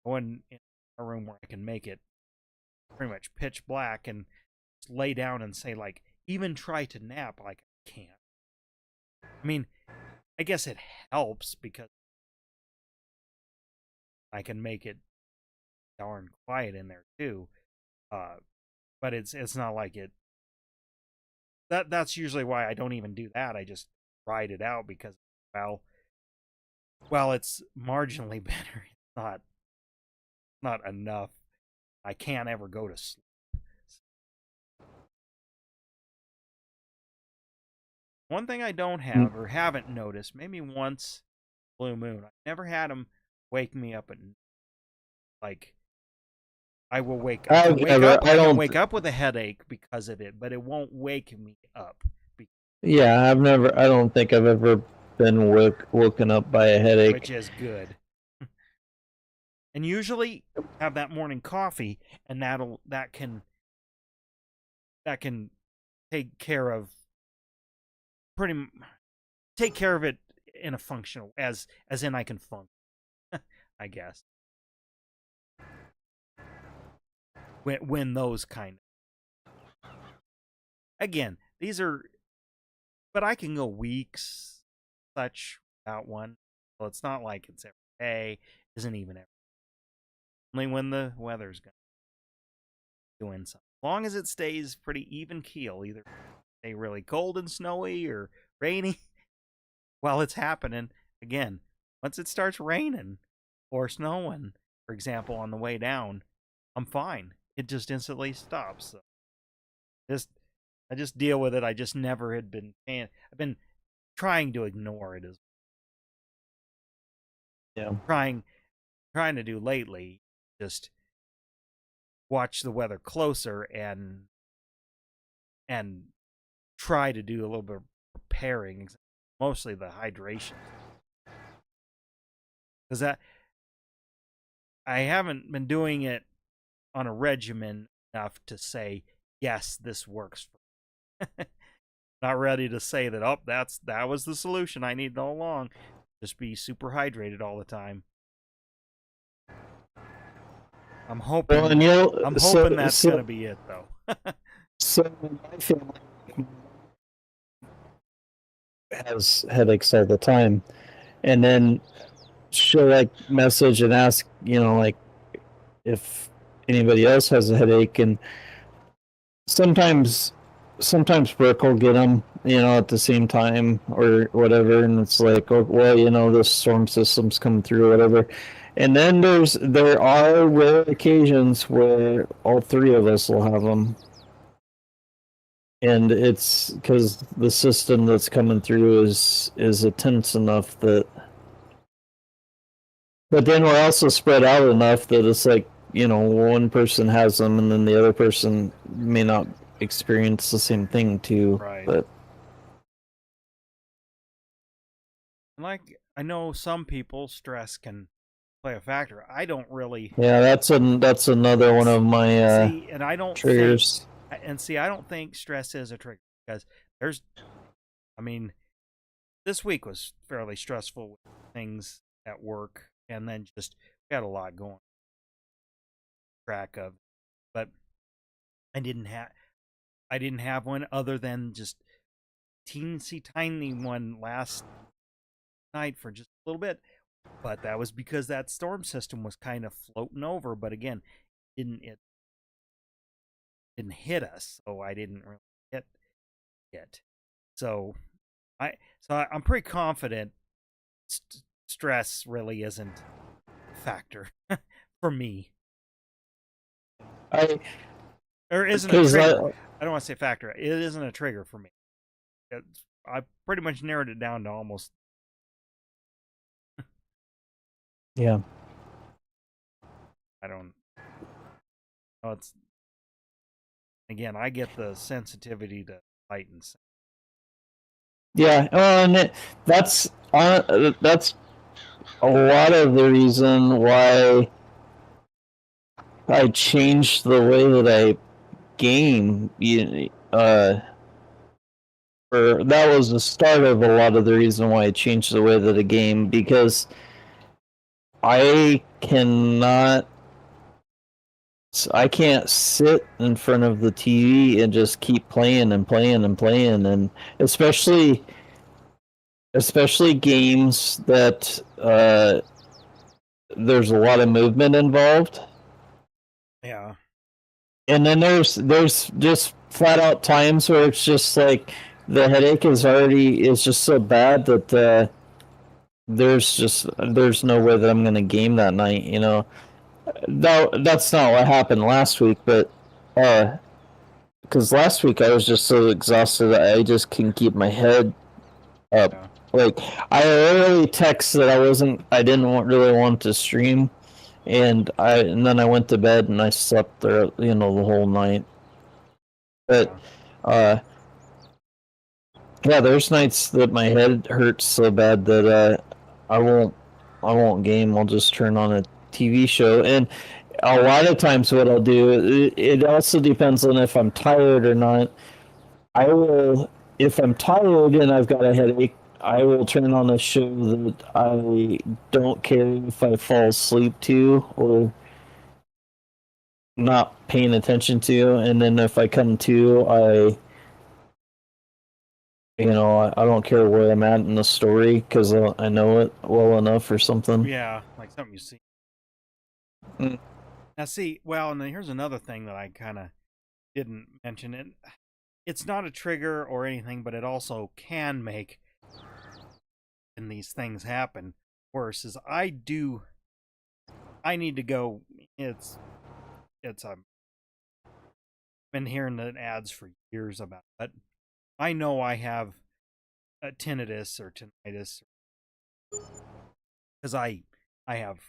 going in a room where I can make it pretty much pitch black and just lay down and say, like, even try to nap, like, I can't. I mean, I guess it helps because I can make it darn quiet in there too. Uh, but it's not like it. That's usually why I don't even do that. I just ride it out because, well, it's marginally better. It's not enough. I can't ever go to sleep. One thing I don't have or haven't noticed, maybe once blue moon, I never had them wake me up at like I can I've wake never. up I I can don't. wake up with a headache because of it, but it won't wake me up. Yeah, I've never. I don't think I've ever been woken up by a Which headache. is good. And usually have that morning coffee, and that can take care of pretty take care of it in a functional, as in I can function, I guess. When those kind of, again, these are, but I can go weeks such without one. So it's not like it's every day, isn't even every, only when the weather's going to doing something. As long as it stays pretty even keel, either stay really cold and snowy or rainy while it's happening. Again, once it starts raining or snowing, for example, on the way down, I'm fine. It just instantly stops. So just I just deal with it. I just never had been paying. I've been trying to ignore it, as Yeah. trying to do lately. Just watch the weather closer and try to do a little bit of preparing, mostly the hydration, because that I haven't been doing it on a regimen enough to say yes, this works for me. Not ready to say that, oh, that was the solution I needed all along. Just be super hydrated all the time. I'm Well, hoping and I'm hoping that's gonna be it though. so my family has headaches all the time, and then she'll like message and ask, like if anybody else has a headache, and sometimes Brooke will get them, at the same time or whatever, and it's like, oh, well, this storm system's coming through or whatever. And then there are rare occasions where all three of us will have them, and it's because the system that's coming through is intense enough that. But then we're also spread out enough that it's like, one person has them and then the other person may not experience the same thing too. Right. But Like, I know some people stress can play a factor. I don't really. yeah, that's another one of my see, and I don't triggers. I don't think stress is a trigger because I mean, this week was fairly stressful with things at work, and then just we had a lot going track of, but I didn't have one other than just teensy tiny one last night for just a little bit, but that was because that storm system was kind of floating over. But again, it didn't hit us, so I didn't really hit it. So I'm pretty confident stress really isn't a factor for me, I or isn't a because trigger. I don't want to say factor. It isn't a trigger for me. I pretty much narrowed it down to almost. yeah. I don't know. It's again, I get the sensitivity to light and sound. Yeah, and that's a lot of the reason why I changed the way that I game. Or that was the start of a lot of the reason why I changed the way that I game, because I cannot. I can't sit in front of the TV and just keep playing and playing and playing, and especially games that there's a lot of movement involved. Yeah. And then there's just flat out times where it's just like the headache is just so bad that there's no way that I'm gonna game that night. No, that's not what happened last week, but because last week I was just so exhausted that I just couldn't keep my head up. Yeah. Like I early text that I didn't really want to stream, and then I went to bed and I slept there, the whole night. But uh, yeah, there's nights that my head hurts so bad that I won't game. I'll just turn on a TV show, and a lot of times what I'll do, it also depends on if I'm tired or not. I will, if I'm tired and I've got a headache, I will turn on a show that I don't care if I fall asleep to or not paying attention to, and then if I come to, I don't care where I'm at in the story because I know it well enough or something. Yeah, like something you see. Mm. Now, see, well, and then here's another thing that I kind of didn't mention. It's not a trigger or anything, but it also can make and these things happen worse. Is I need to go. I've been hearing the ads for years about it. I know I have a tinnitus or tinnitus because I have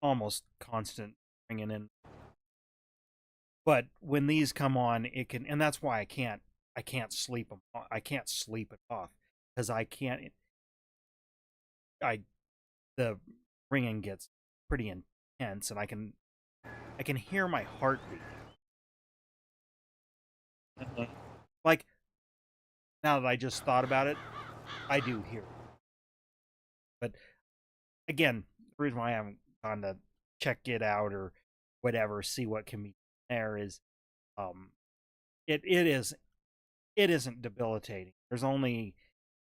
almost constant ringing in. But when these come on, it can, and that's why I can't sleep them. I can't sleep it off because I can't. I the ringing gets pretty intense, and I can hear my heartbeat. Like, now that I just thought about it, I do hear it. But again, the reason why I haven't gone to check it out or whatever, see what can be there is, um, it isn't debilitating. There's only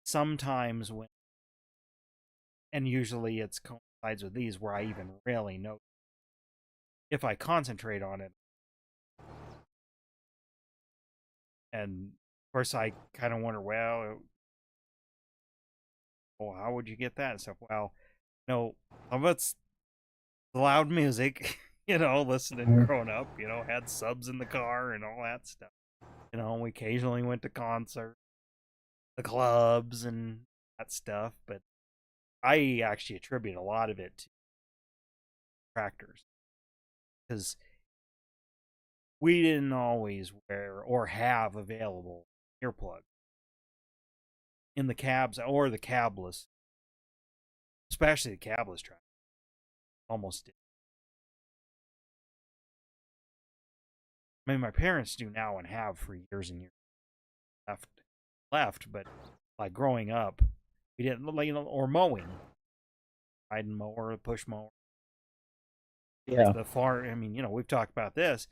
sometimes when, and usually it's coincides with these where I even really know if I concentrate on it. And of course, I kind of wonder, well, how would you get that and stuff? Well, no, some of it's loud music, listening growing up, had subs in the car and all that stuff. We occasionally went to concerts, the clubs, and that stuff. But I actually attribute a lot of it to tractors because we didn't always wear or have available earplugs in the cabs or the cabless, especially the cabless track. Almost did. I mean, my parents do now and have for years and years left, but like growing up, we didn't, or mowing, riding mower, push mower. Yeah. The farm. I mean, we've talked about this,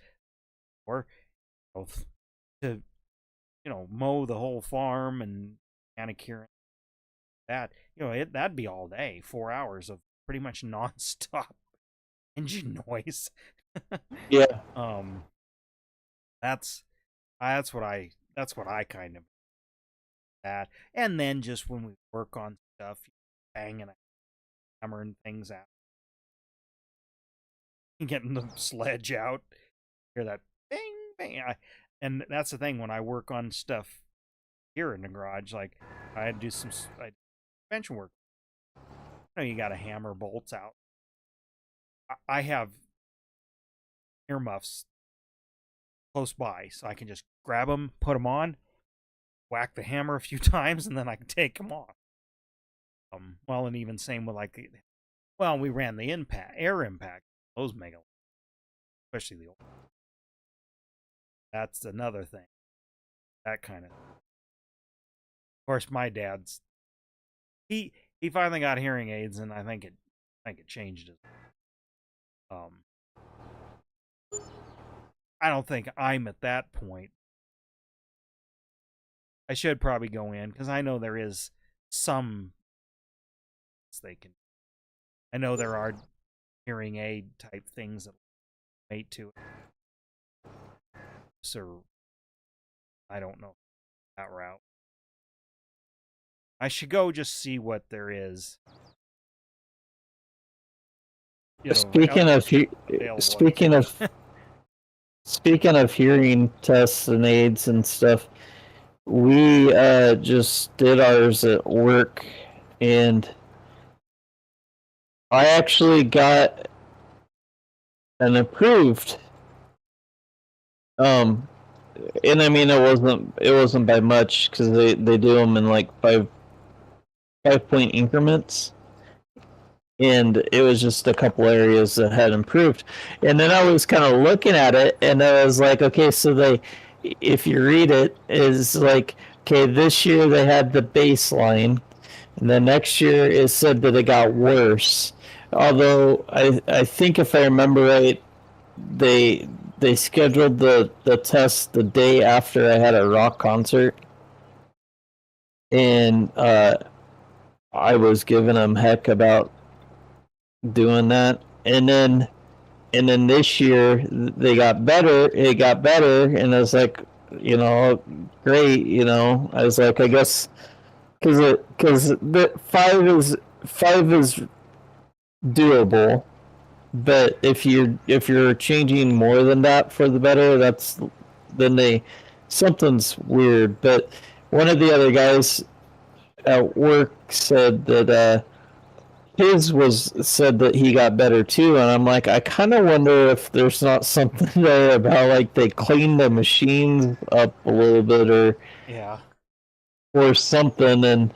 or to mow the whole farm and manicure that. That'd be all day, 4 hours of pretty much nonstop engine noise. Yeah. That's what I kind of that. And then just when we work on stuff, banging, hammering things out, getting the sledge out, hear that bang bang. And that's the thing when I work on stuff here in the garage. Like I had to do some suspension work. You got to hammer bolts out. I have earmuffs close by, so I can just grab them, put them on, whack the hammer a few times, and then I can take them off. Well, and even same with we ran the air impact. Those make a, especially the old. That's another thing. That kind of. Of course, my dad's. He finally got hearing aids, and I think it changed it. I don't think I'm at that point. I should probably go in because I know there is some they can. I know there are hearing aid type things that made to it. So I don't know that route. I should go just see what there is. Speaking of hearing tests and aids and stuff, we just did ours at work, and I actually got an approved. And I mean it wasn't by much because they do them in like 5 point increments. And it was just a couple areas that had improved. And then I was kind of looking at it, and I was like, okay, so if you read it, is like, okay, this year they had the baseline, and then next year it said that it got worse. Although I think if I remember right, they scheduled the test the day after I had a rock concert, and I was giving them heck about doing that, and then this year they got better. It got better, and I was like, great. I was like, I guess because the five is doable, but if you're changing more than that for the better, then something's weird. But one of the other guys at work said that his said that he got better too, and I'm like, I kind of wonder if there's not something there about like they cleaned the machines up a little bit, or something, and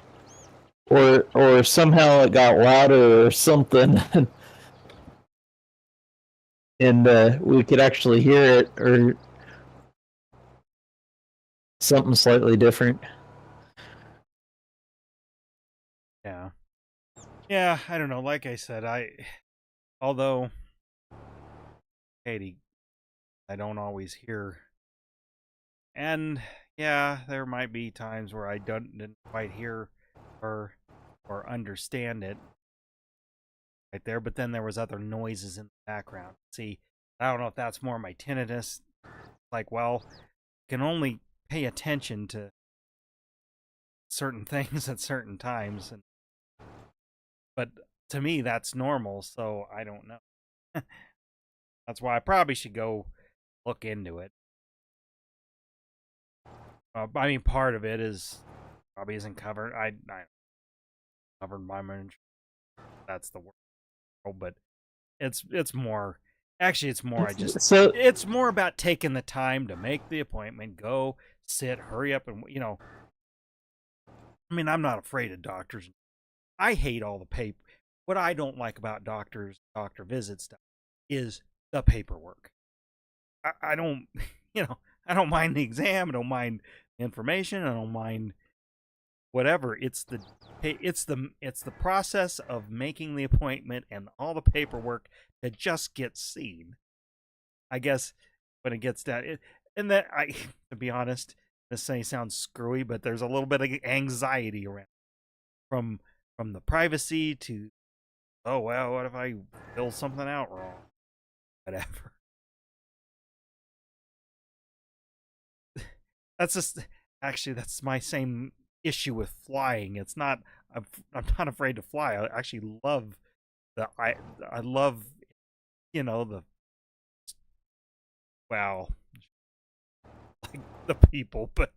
or somehow it got louder or something, and we could actually hear it, or something slightly different. Yeah. Yeah, I don't know. Like I said, although Katie, I don't always hear, and yeah, there might be times where I didn't quite hear or understand it right there, but then there was other noises in the background. See, I don't know if that's more my tinnitus. Like, well, can only pay attention to certain things at certain times, but to me that's normal, so I don't know. That's why I probably should go look into it. I mean, part of it is probably isn't covered. I covered by my insurance. That's the world, but it's more. Actually, it's more. So It's more about taking the time to make the appointment, go sit, hurry up, and I mean, I'm not afraid of doctors. I hate all the paper. What I don't like about doctor visit stuff is the paperwork. I don't, I don't mind the exam. I don't mind the information. I don't mind whatever. It's the process of making the appointment and all the paperwork that just gets seen. I guess when it gets down, and that to be honest, this thing sounds screwy, but there's a little bit of anxiety around from the privacy to, oh well, what if I fill something out wrong? Whatever. That's just actually that's my same issue with flying. It's not I'm not afraid to fly. I actually love I love the well like the people, but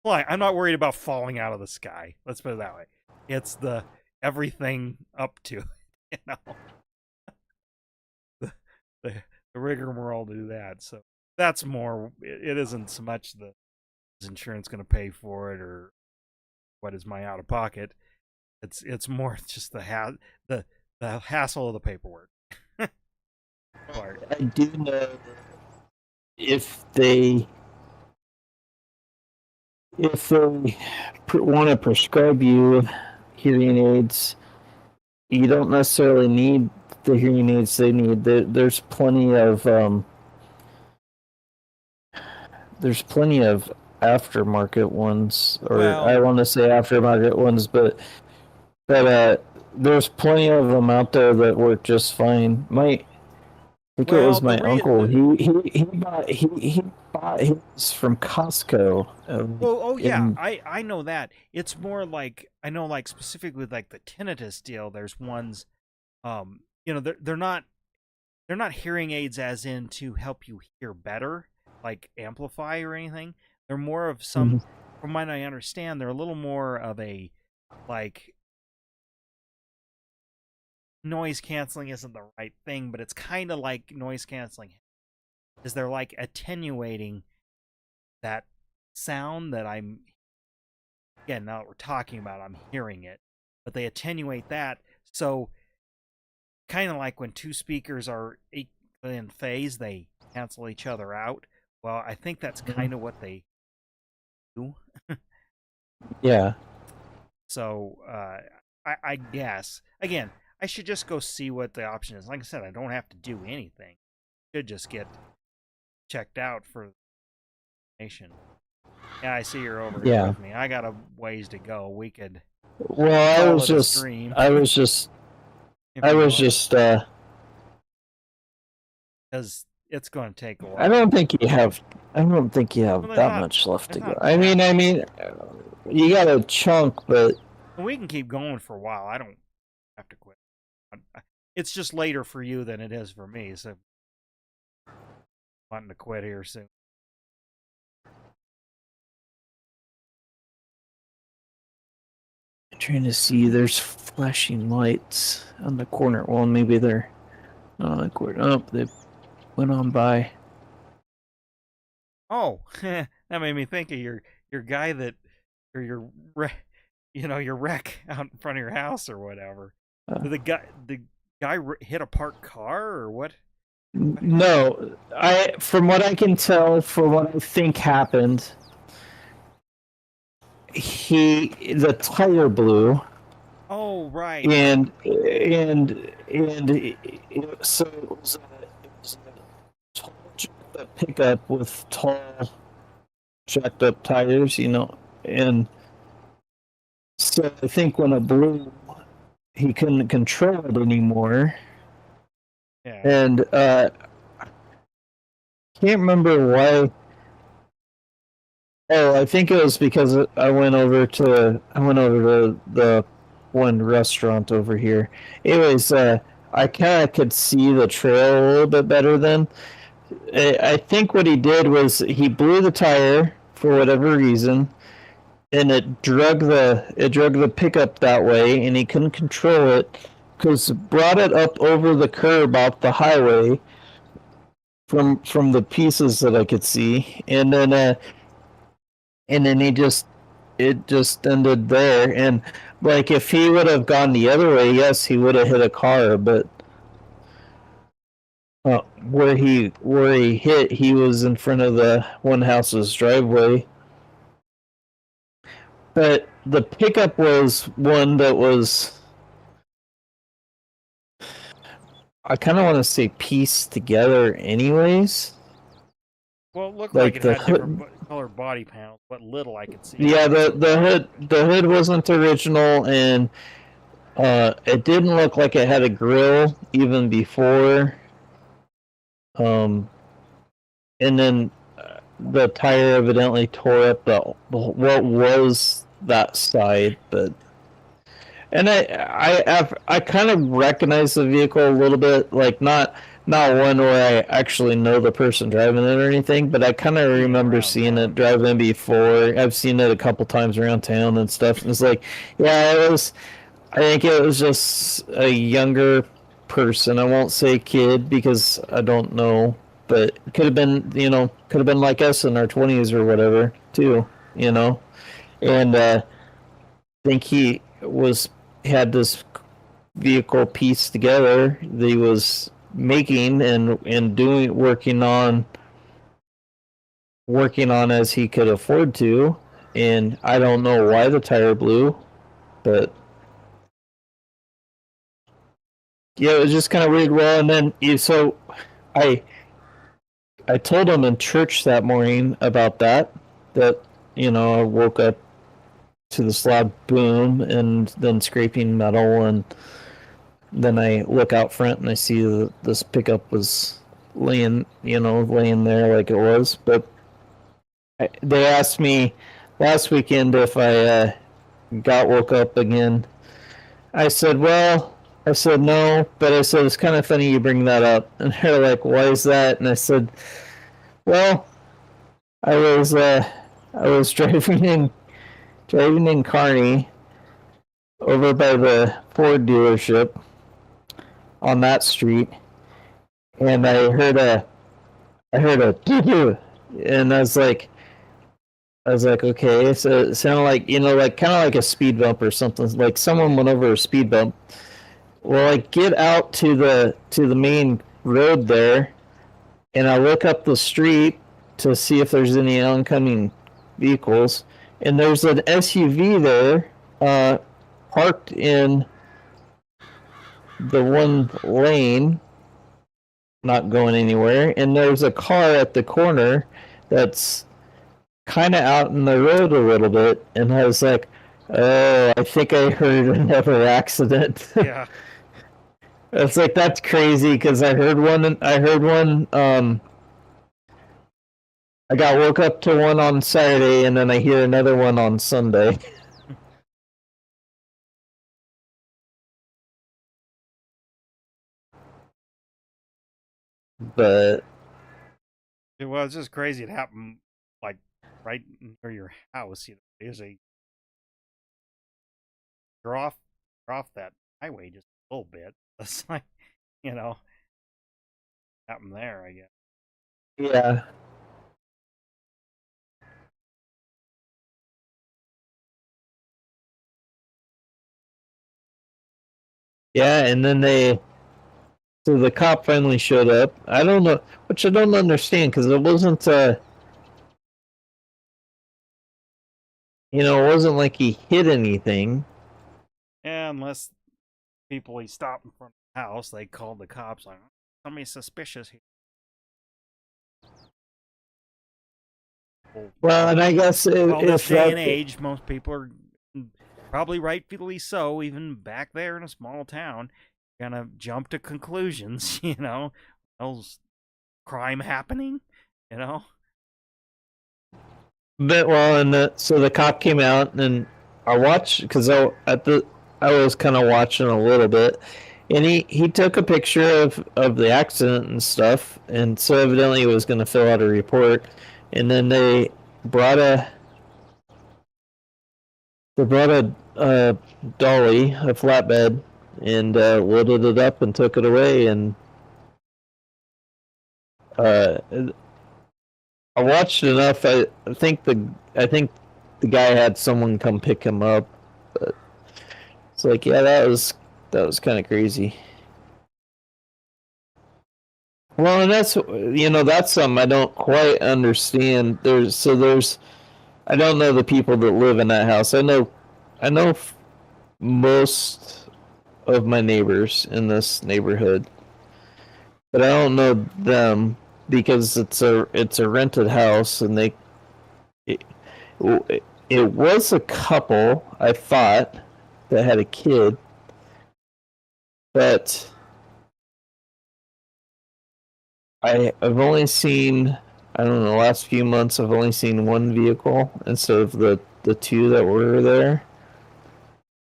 fly. I'm not worried about falling out of the sky. Let's put it that way. It's the everything up to you know the the, the rigmarole to do that. So that's more. It isn't so much the is insurance going to pay for it or what is my out of pocket. It's more just the the hassle of the paperwork part. I do know if they if they want to prescribe you hearing aids, you don't necessarily need the hearing aids they need. There's plenty of aftermarket ones, or I Well, want to say aftermarket ones, but there's plenty of them out there that work just fine. I think it well, was my uncle. He bought his from Costco. oh yeah, In I know that. It's more like I know like specifically with like the tinnitus deal. There's ones, they're not hearing aids as in to help you hear better, like amplify or anything. They're more of some, Mhm. from what I understand, they're a little more of a like noise canceling isn't the right thing, but it's kind of like noise canceling is they're like attenuating that sound that I'm again now that we're talking about I'm hearing it, but they attenuate that so kind of like when two speakers are in phase they cancel each other out. Well, I think that's kind of what they do. Yeah. So I guess again I should just go see what the option is. Like I said, I don't have to do anything. I should just get checked out for information. Yeah, I see you're over here Yeah. with me. I got a ways to go. We could Well, call it a stream I was just, if I you was want, just, because it's going to take a I while. don't think you have, I don't think you have Well, that much left to there's go. not that. You got a chunk, but We can keep going for a while. I don't have to quit. It's just later for you than it is for me. So, I'm wanting to quit here soon. I'm trying to see. There's flashing lights on the corner. Well, maybe they're not on the corner. Oh, they went on by. Oh, that made me think of your guy that or your wreck out in front of your house or whatever. Uh, Did the guy hit a parked car or what? No, I from what I can tell, for what I think happened, the tire blew, Oh, right. so it was a tall jacked up pickup with tall jacked up tires, and so I think when it blew, he couldn't control it anymore, Yeah. and can't remember why. Oh, I think it was because I went over to the one restaurant over here. Anyways, I kind of could see the trail a little bit better then. I think what he did was he blew the tire for whatever reason, and it drug the pickup that way, and he couldn't control it because brought it up over the curb off the highway from the pieces that I could see, and then it just ended there. And like if he would have gone the other way, yes, he would have hit a car, but where he hit, he was in front of the one house's driveway. But the pickup was one that was, I kind of want to say, pieced together anyways. Well, it looked like Like it the had different hood, color body panels. What little I could see. yeah, the hood wasn't original, and it didn't look like it had a grill even before. Um, and then the tire evidently tore up what was that side, but and I kind of recognize the vehicle a little bit, like not one where I actually know the person driving it or anything, but I kind of Seeing it remember around seeing it town. driving before. I've seen it a couple times around town and stuff. And it's like, yeah, it was. I think it was just a younger person. I won't say kid because I don't know, but it could have been, could have been like us in our 20s or whatever, too, you know. And I think he was had this vehicle pieced together that he was making and doing working on as he could afford to. And I don't know why the tire blew, but yeah, it was just kind of weird. Well, and then so I I told him in church that morning about that I woke up to this loud boom and then scraping metal, and then I look out front and I see that this pickup was laying there like it was. But they asked me last weekend if I got woke up again. I said, well, I said no, but I said it's kind of funny you bring that up. And they're like, why is that? And I said, well, I was uh, I was driving in Kearney over by the Ford dealership on that street, and I heard a doo-doo, and I was like, okay, so it sounded like like kind of like a speed bump or something, like someone went over a speed bump. Well, I get out to the main road there, and I look up the street to see if there's any oncoming vehicles, and there's an SUV there, parked in the one lane, not going anywhere, and there's a car at the corner that's kind of out in the road a little bit, and I was like, oh, I think I heard another accident. Yeah. It's like that's crazy because I heard one. I got woke up to one on Saturday, and then I hear another one on Sunday. But Well, it's just crazy. It happened like right near your house. There's a you're off that highway just a little bit. It's like you know happened there. I guess. yeah, yeah, and then So the cop finally showed up. I don't know, which I don't understand because it wasn't, it wasn't like he hid anything. Yeah, unless people he stopped in front of the house, they called the cops like somebody's suspicious here. Well, and I guess Well, this if day that, and age, most people are probably rightfully so. Even back there in a small town, gonna jump to conclusions. Those crime happening. You know. but well, and so the cop came out and I watched because I was kind of watching a little bit, and he took a picture of the accident and stuff, and so evidently he was going to fill out a report, and then brought a they brought a dolly, a flatbed, and loaded it up and took it away, and uh, I watched enough. I think the guy had someone come pick him up. But it's like, yeah, that was kind of crazy. Well, and that's something I don't quite understand. There's I don't know the people that live in that house. I know most of my neighbors in this neighborhood, but I don't know them because it's a rented house and it, it was a couple, I thought, that had a kid, but I've only seen, I don't know, the last few months I've only seen one vehicle instead of the two that were there.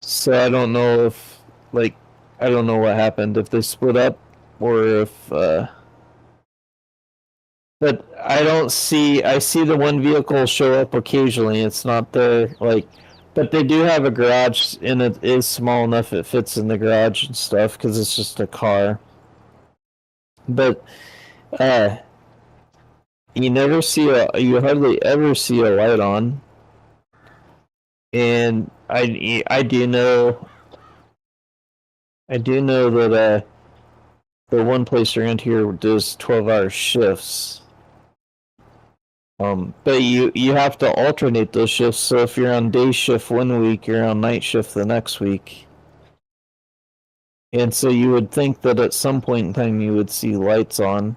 So I don't know if, like, I don't know what happened, if they split up or if, but I see the one vehicle show up occasionally. It's not there, like, but they do have a garage and it is small enough it fits in the garage and stuff because it's just a car. But, uh, you hardly ever see a light on. And I do know that, the one place around here does 12-hour shifts. But you have to alternate those shifts. So if you're on day shift one week, you're on night shift the next week. And so you would think that at some point in time you would see lights on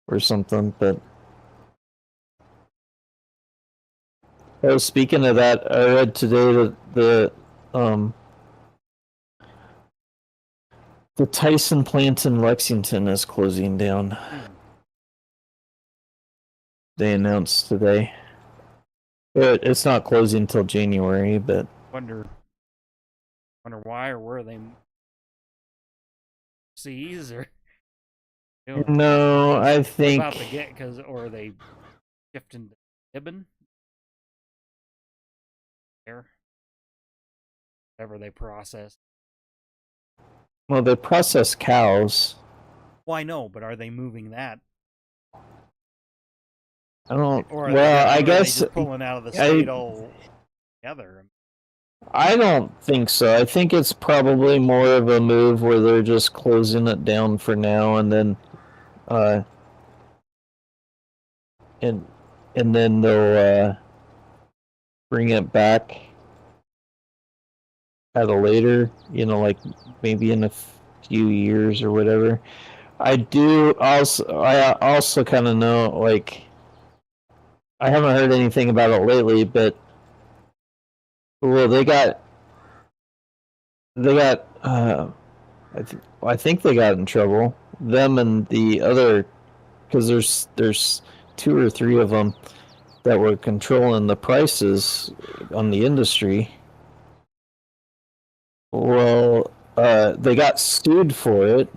or something. But speaking of that, I read today that the Tyson plant in Lexington is closing down. They announced today. It's not closing until January, but Wonder why or where they seas or no, I think about to get because or are they shifting to Ibn there whatever they process. well they process cows. Well, I know, but are they moving that? I don't. Or Well, I are they guess just pulling out of the state altogether? I don't think so. I think it's probably more of a move where they're just closing it down for now, and then, uh, and and then they'll bring it back at a later, like maybe in a few years or whatever. I also kind of know, like, I haven't heard anything about it lately, but well, they got I think they got in trouble. Them and the other, because there's two or three of them that were controlling the prices on the industry. Well, they got sued for it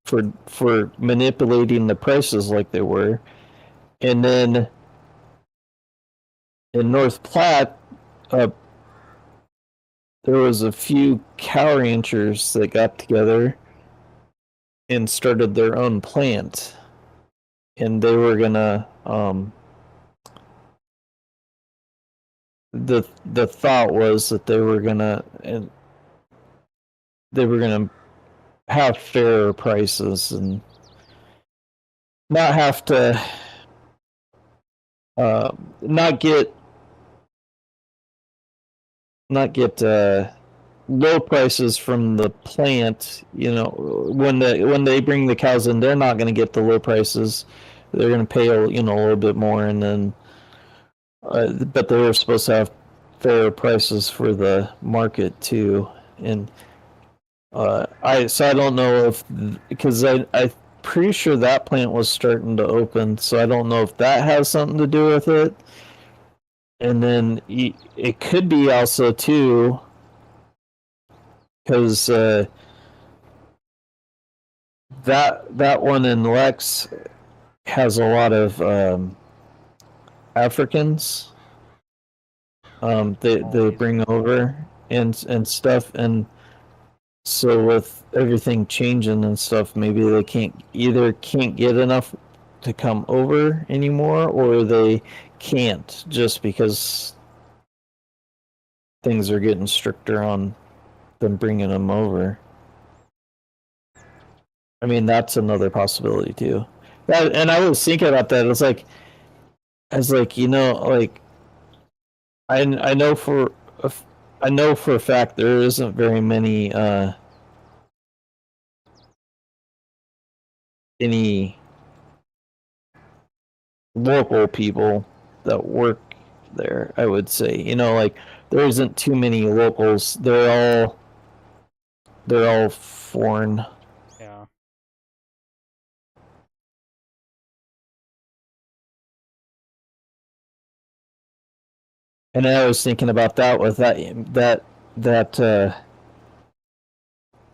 for manipulating the prices like they were, and then in North Platte, uh, there was a few cow ranchers that got together and started their own plant, and they were gonna the thought was that they were gonna have fairer prices and not have to uh, not get not get low prices from the plant. You know, when they bring the cows in, they're not going to get the low prices. They're going to pay a little bit more, and then but they were supposed to have fair prices for the market too. And I don't know if because I pretty sure that plant was starting to open, so I don't know if that has something to do with it. And then it could be also too because that one in Lex has a lot of Africans. They Always. bring over and stuff, and so with everything changing and stuff, maybe they can't get enough to come over anymore, or they can't just because things are getting stricter on them bringing them over. I mean, that's another possibility too. And I was thinking about that. I was like, like I know for I know for a fact there isn't very many any local people that work there. I would say, like there isn't too many locals. They're all foreign. Yeah. And I was thinking about that with that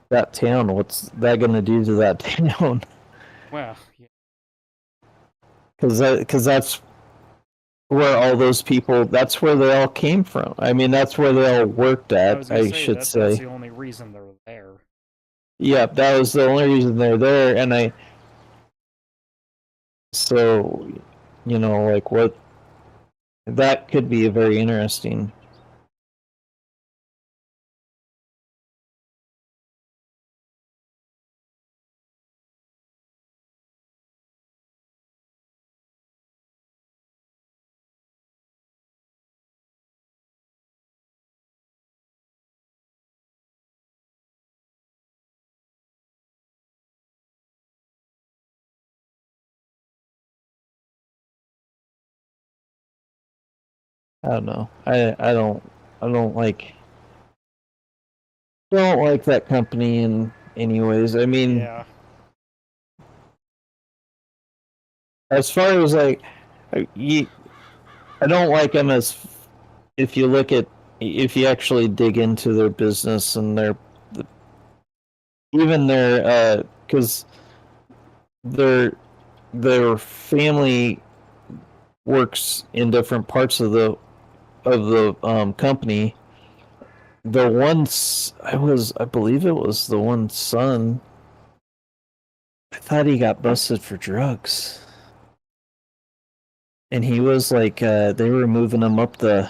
that town. What's that going to do to that town? Well, yeah. Because that's where all those people. That's where they all came from. I mean, that's where they all worked I at. was gonna I say should that's say. the only reason they're there. Yeah, that was the only reason they're there. And so, like what that could be very interesting. I don't know. I don't like that company in anyways. I mean, Yeah. as far as like, you, I don't like them as if you look at if you actually dig into their business and even their because their family works in different parts of the company. The ones I believe it was the one son. I thought he got busted for drugs, and he was like they were moving him up the.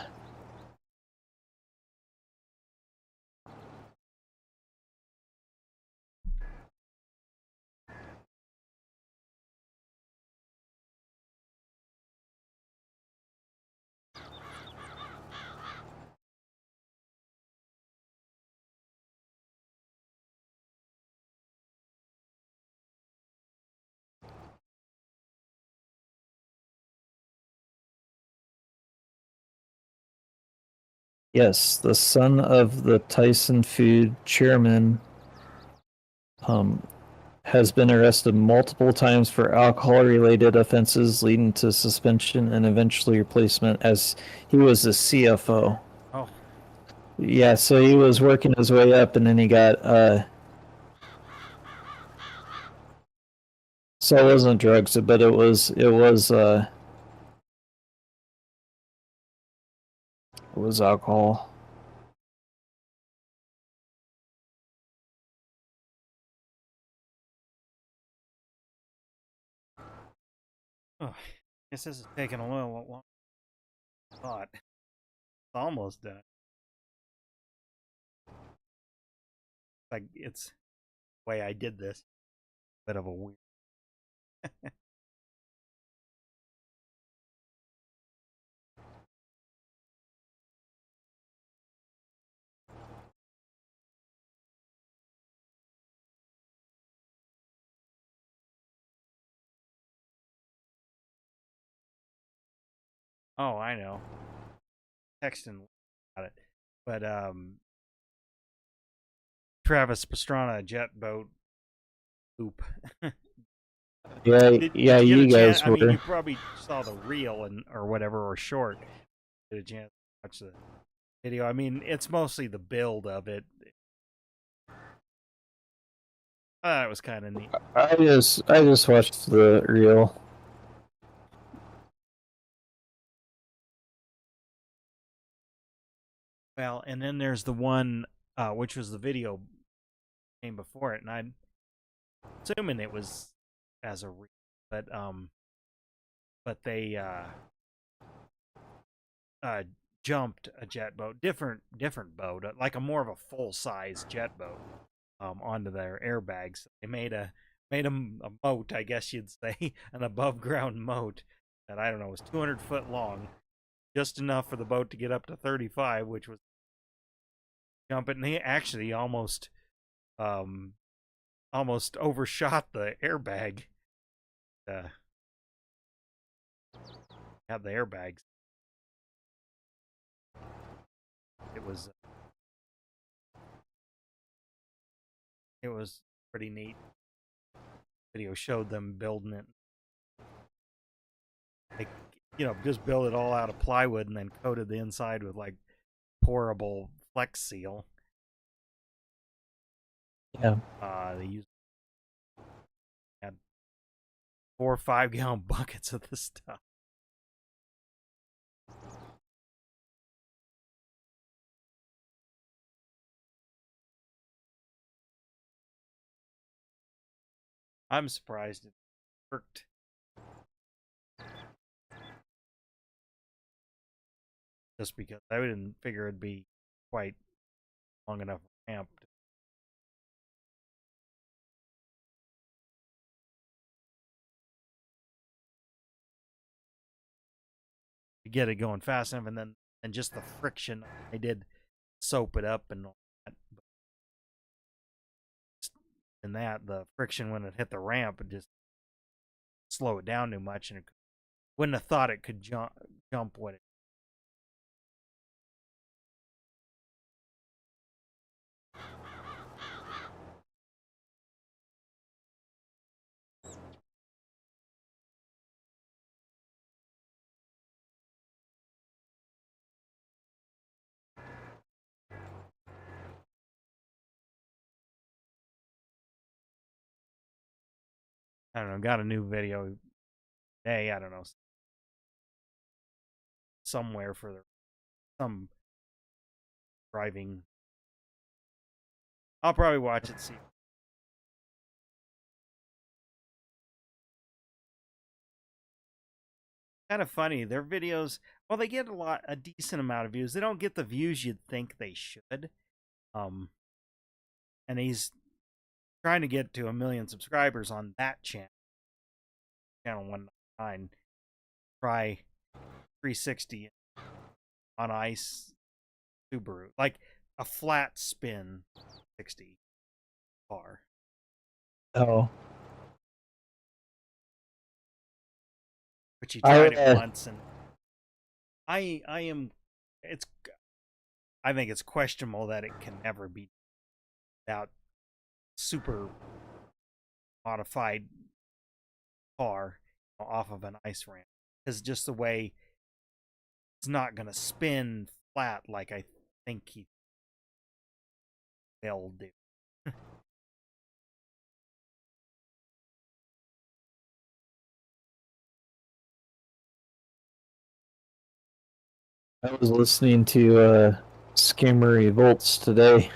Yes, the son of the Tyson Food chairman um, has been arrested multiple times for alcohol-related offenses, leading to suspension and eventually replacement as he was the CFO. Oh. Yeah, so he was working his way up, and then he got. So it wasn't drugs, but it was alcohol. Oh. Guess this is taking a little long. I thought. It's almost done. Like it's way I did this. Bit of a weird. Oh, I know. Texting about it, but Travis Pastrana jet boat oop. Yeah, yeah, Did you get a you chance? guys I mean, were. you probably saw the reel and or whatever or short. Get a chance to watch the video. I mean, it's mostly the build of it. It was kind of neat. I just watched the reel. Well, and then there's the one which was the video came before it, and I'm assuming it was as a reel, but they jumped a jet boat, different boat, like a more of a full size jet boat, onto their airbags. They made a moat, I guess you'd say, an above ground moat that I don't know was 200 foot long, just enough for the boat to get up to 35, which was jumping. And they actually almost overshot the airbag. Had the airbags. It was pretty neat. Video showed them building it. Like, just build it all out of plywood and then coated the inside with like pourable Flex Seal. Yeah. They had 4 or 5 gallon buckets of this stuff. I'm surprised it worked. Just because I didn't figure it'd be quite long enough ramp. To get it going fast enough, and then just the friction. I did soap it up and all that. And that the friction when it hit the ramp, it just slow it down too much, and it wouldn't have thought it could jump what it. I don't know. Got a new video today. I don't know, somewhere for some driving. I'll probably watch it. See. Kind of funny. Their videos, well, they get a decent amount of views. They don't get the views you'd think they should. And he's trying to get to 1 million subscribers on that channel. Channel 199. Try 360 on ice Subaru, like a flat spin 60 car. Oh. Which he tried it once, and I think it's questionable that it can ever be without super modified car off of an ice ramp, because just the way it's not going to spin flat like I think he will do. I was listening to Scammer Revolts today.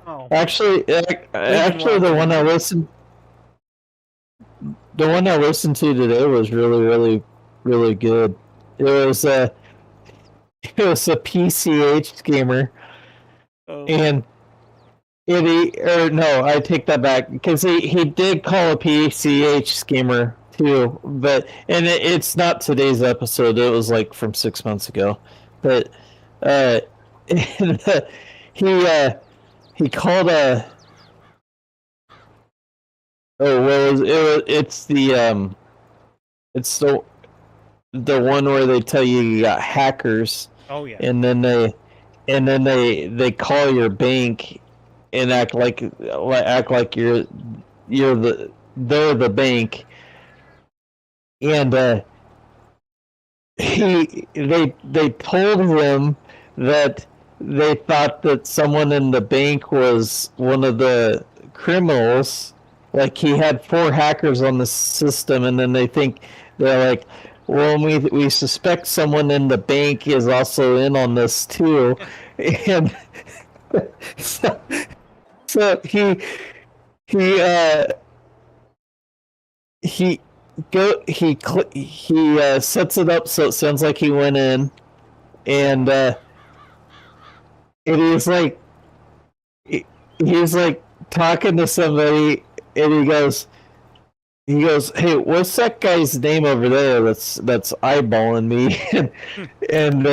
Oh, Actually, the one I listened to today was really, really, really good. It was a PCH scammer, and or no, I take that back because he did call a PCH scammer too, but it's not today's episode. It was like from 6 months ago, but uh, he he called a oh what was it? It's the one where they tell you got hackers, Oh yeah. and then they call your bank and act like they're the bank, and they told him that they thought that someone in the bank was one of the criminals. Like he had four hackers on the system, and then they're like, well, we suspect someone in the bank is also in on this too, and so, so he he he sets it up so it sounds like he went in, and it is like he's like talking to somebody, and he goes, hey, what's that guy's name over there that's eyeballing me? and and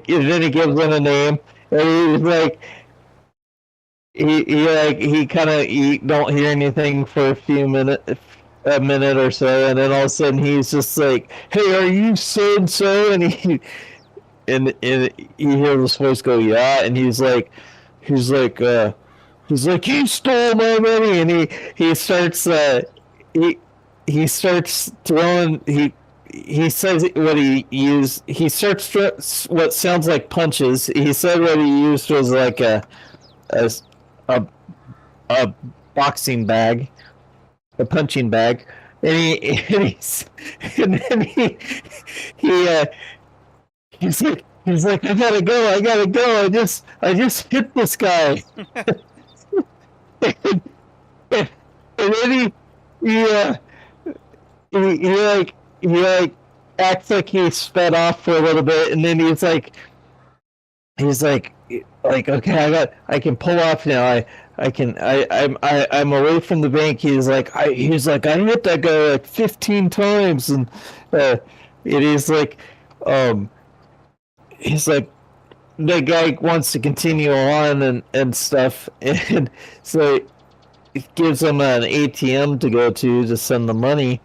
then he gives them a name, and he's like he kind of you don't hear anything for a minute or so, and then all of a sudden he's just like, hey, are you so and so? And you hear this voice go, yeah, and he's like he's like, you stole my money, and he starts he he starts throwing he says what he used. He starts what sounds like punches. He said what he used was like a a, a boxing bag, a punching bag, and and then he he's like, I gotta go. I just hit this guy. And then he like acts like he's sped off for a little bit, and then he's like okay, I can pull off now. I'm away from the bank. He's like I hit that guy like 15 times, and it is like he's like the guy wants to continue on and stuff, and so it gives him an ATM to go to send the money,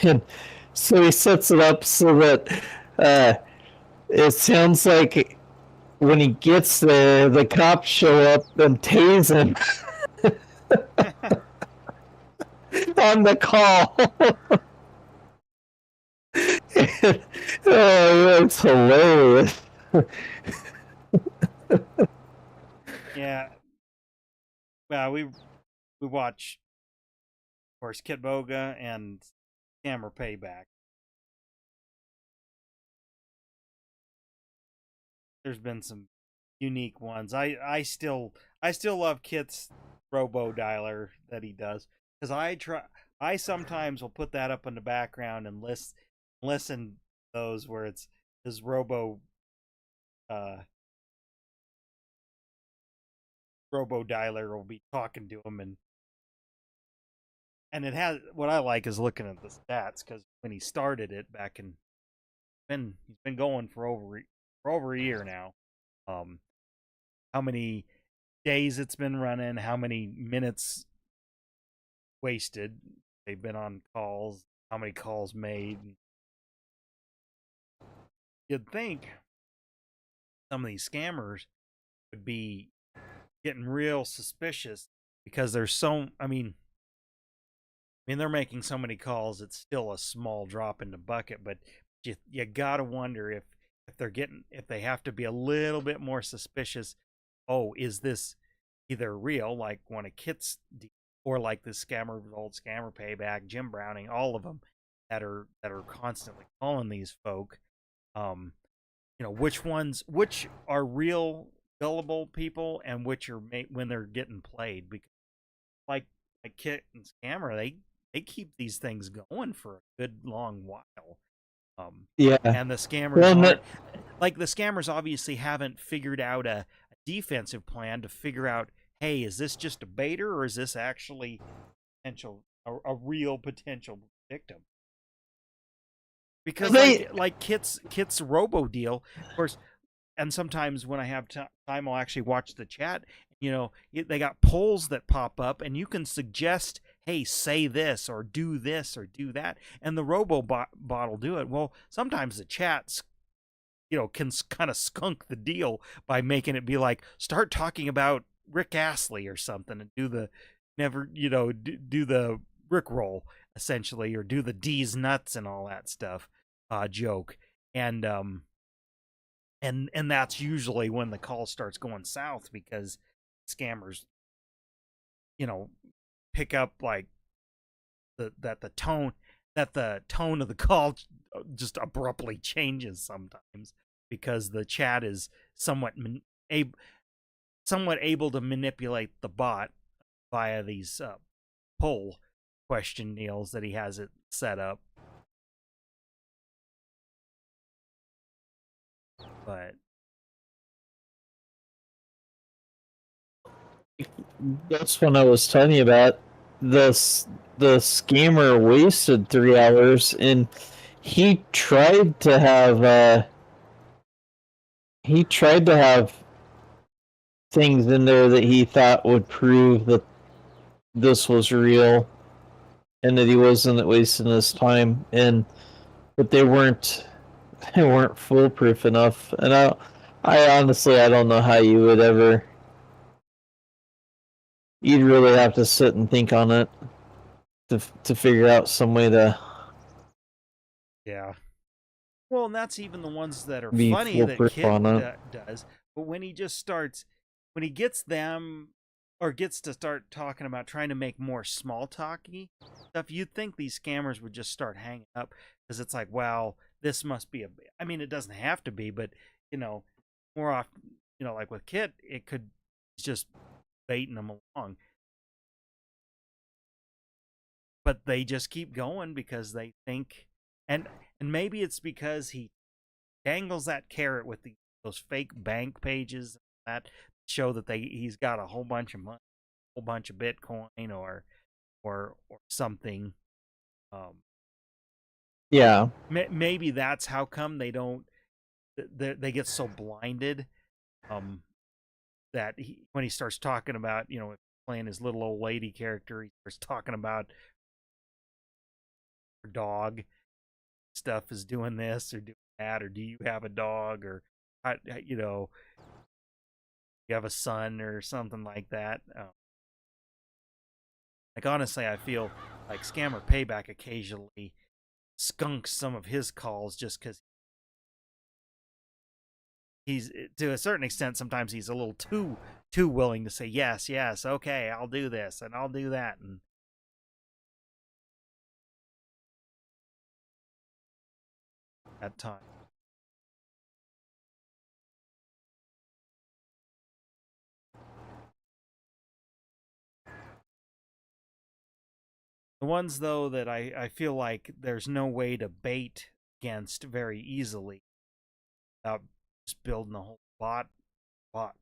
and so he sets it up so that it sounds like when he gets there, the cops show up and tase him on the call. Oh, that's hilarious. Yeah. Well, we watch, of course, Kit Boga and Scammer Payback. There's been some unique ones. I still love Kit's robo dialer that he does, because I sometimes will put that up in the background and listen to those where it's his uh robo dialer will be talking to him, and it has, what I like is looking at the stats, because when he started it back in, he's been going for over a year now. Um, how many days it's been running, how many minutes wasted they've been on calls, how many calls made. You'd think some of these scammers would be getting real suspicious, because there's so, they're making so many calls. It's still a small drop in the bucket, but you gotta wonder if they have to be a little bit more suspicious. Oh, is this either real, like one of Kit's, or like this old scammer payback, Jim Browning, all of them that are constantly calling these folk. Which are real gullible people, and which are when they're getting played, because like Kit and Scammer, they keep these things going for a good long while. Yeah. And the scammers Well, aren't, like, the scammers obviously haven't figured out a defensive plan to figure out, hey, is this just a baiter or is this actually potential a real potential victim? Because They like Kit's robo deal, of course, and sometimes when I have time, I'll actually watch the chat. You know, they got polls that pop up, and you can suggest, hey, say this or do this or do that, and the bot will do it. Well, sometimes the chats, can kind of skunk the deal by making it be like, start talking about Rick Astley or something, and do the never, do the Rick roll essentially, or do the D's nuts and all that stuff, joke, and and that's usually when the call starts going south, because scammers, you know, pick up like the tone of the call just abruptly changes sometimes, because the chat is somewhat able to manipulate the bot via these poll question deals that he has it set up. But that's when I was telling you about this. The scammer wasted 3 hours, and he tried to have things in there that he thought would prove that this was real and that he wasn't wasting his time, and but they weren't foolproof enough. And I honestly I don't know how you would ever. You'd really have to sit and think on it to figure out some way to yeah. Well, and that's even the ones that are be funny that foolproof Kit on it. does. But when he just starts, when he gets them, or gets to start talking about trying to make more small talky stuff, you'd think these scammers would just start hanging up, because it's like, well, this must be I mean, it doesn't have to be, but you know, more often, like with Kit, it could just baiting them along. But they just keep going because they think, and maybe it's because he dangles that carrot with those fake bank pages that show that he's got a whole bunch of money, a whole bunch of Bitcoin or something. Um, Yeah, maybe that's how come they get so blinded, um, that when he starts talking about, playing his little old lady character, he starts talking about her dog stuff is doing this or doing that, or do you have a dog, or you have a son or something like that. Like, honestly, I feel like Scammer Payback occasionally skunks some of his calls, just because he's, to a certain extent, sometimes he's a little too willing to say yes, yes, okay, I'll do this and I'll do that, and at times. The ones, though, that I feel like there's no way to bait against very easily without just building a whole bot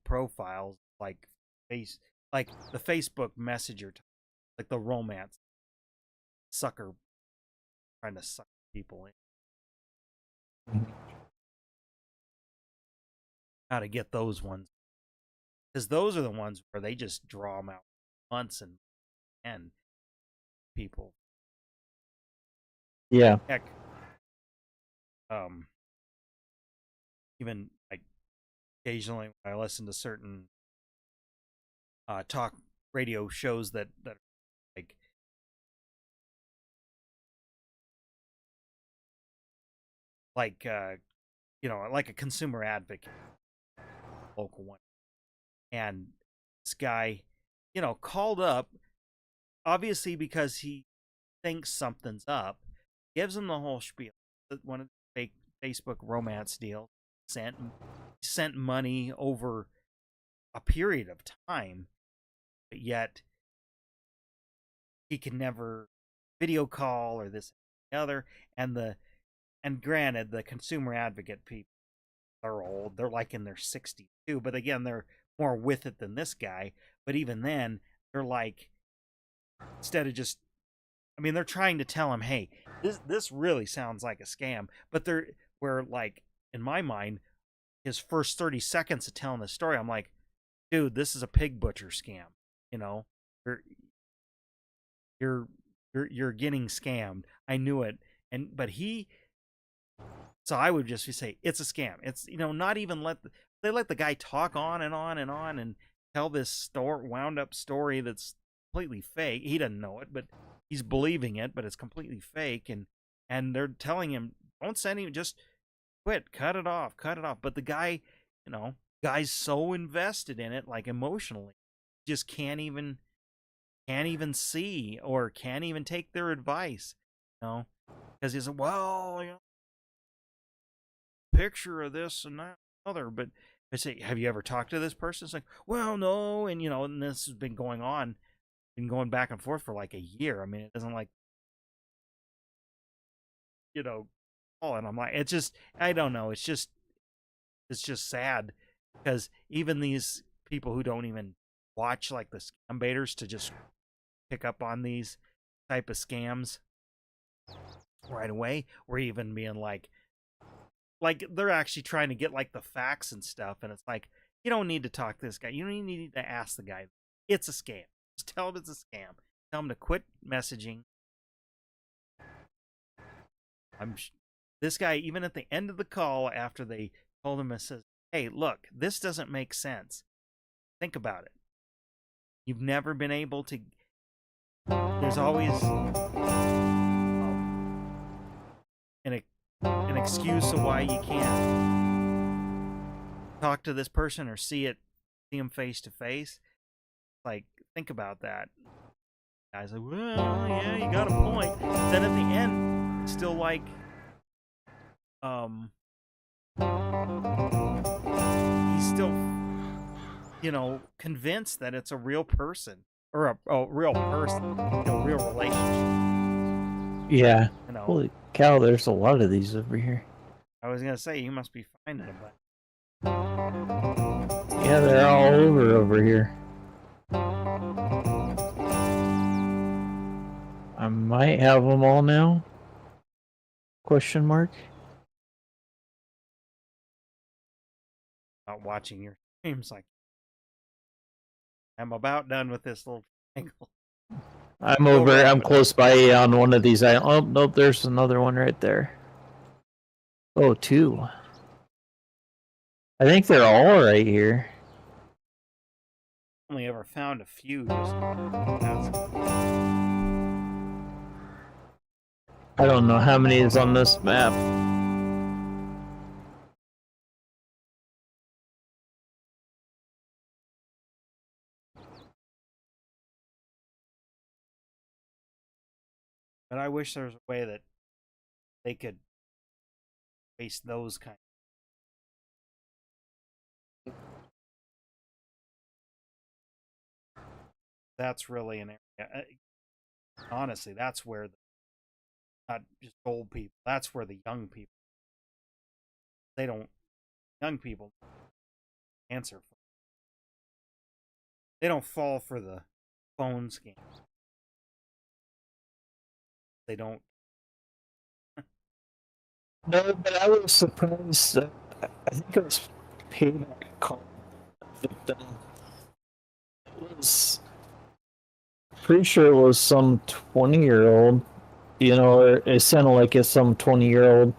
profiles, like like the Facebook Messenger, like the romance sucker, trying to suck people in. How to get those ones, because those are the ones where they just draw them out months and people. yeah, Heck, um, even like occasionally when I listen to certain talk radio shows that are like like uh like a consumer advocate, local one, and this guy, called up, obviously because he thinks something's up, gives him the whole spiel. One of the fake Facebook romance deals, sent money over a period of time, but yet he can never video call or this and the other. And granted, the consumer advocate people are old; they're like in their 60s too. But again, they're more with it than this guy. But even then, they're like, instead of just, I mean, they're trying to tell him, hey, this really sounds like a scam. But they're, where like, in my mind, his first 30 seconds of telling the story, I'm like, dude, this is a pig butcher scam. You know, you're you're you're getting scammed. I knew it. But he, so I would just say it's a scam. It's, not even they let the guy talk on and on and on and tell this wound up story that's completely fake. He doesn't know it, but he's believing it, but it's completely fake. And they're telling him, don't send him, just quit, cut it off. But the guy, guy's so invested in it, like emotionally, just can't even see or can't even take their advice, because he's like, well, picture of this and that other. But I say, have you ever talked to this person? It's like, well, no. And this has been going back and forth for like a year. I mean, it doesn't like, and I'm like, it's just, I don't know. It's just sad, because even these people who don't even watch like the scam baiters to just pick up on these type of scams right away, or even being like they're actually trying to get like the facts and stuff, and it's like, you don't need to talk to this guy, you don't even need to ask the guy, it's a scam, just tell him it's a scam, tell him to quit messaging. This guy, even at the end of the call, after they told him, it says, hey, look, this doesn't make sense, think about it, you've never been able to, there's always an excuse of why you can't talk to this person or see him face to face. Like, think about that. Guys like, well, yeah, you got a point. Then at the end, still like, he's still, convinced that it's a real person, or a real person, real relationship. Yeah. Holy cow, there's a lot of these over here. I was gonna say, you must be finding them, but yeah, they're all over here. I might have them all now. Question mark. Not watching your streams, like, I'm about done with this little triangle. I'm close by on one of these. Oh, nope, there's another one right there. Oh, two. I think they're all right here. Only ever found a few. I don't know how many is on this map. But I wish there was a way that they could face those kind. That's really an area. Honestly, that's where not just old people. That's where the young people. Young people answer for. They don't fall for the phone scam. They don't. No, but I was surprised. I think it was payback call victim. It was pretty sure it was some 20-year-old. It sounded like it's some 20-year-old.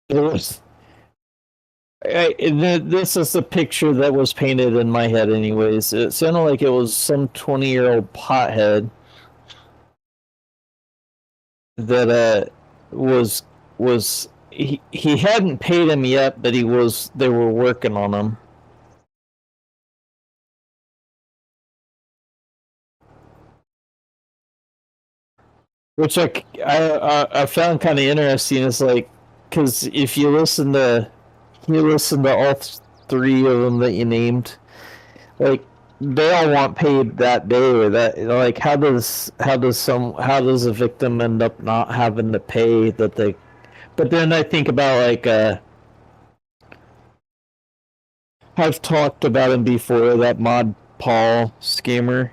It was. This is the picture that was painted in my head, anyways. It sounded like it was some 20-year-old pothead that was he hadn't paid him yet, but they were working on him. Which I found kind of interesting. Is like, because if you listen to all three of them that you named, like, they all want paid that day, or that, like, how does a victim end up not having to pay that they? But then I think about, like, I've talked about him before. That Mod Paul scammer.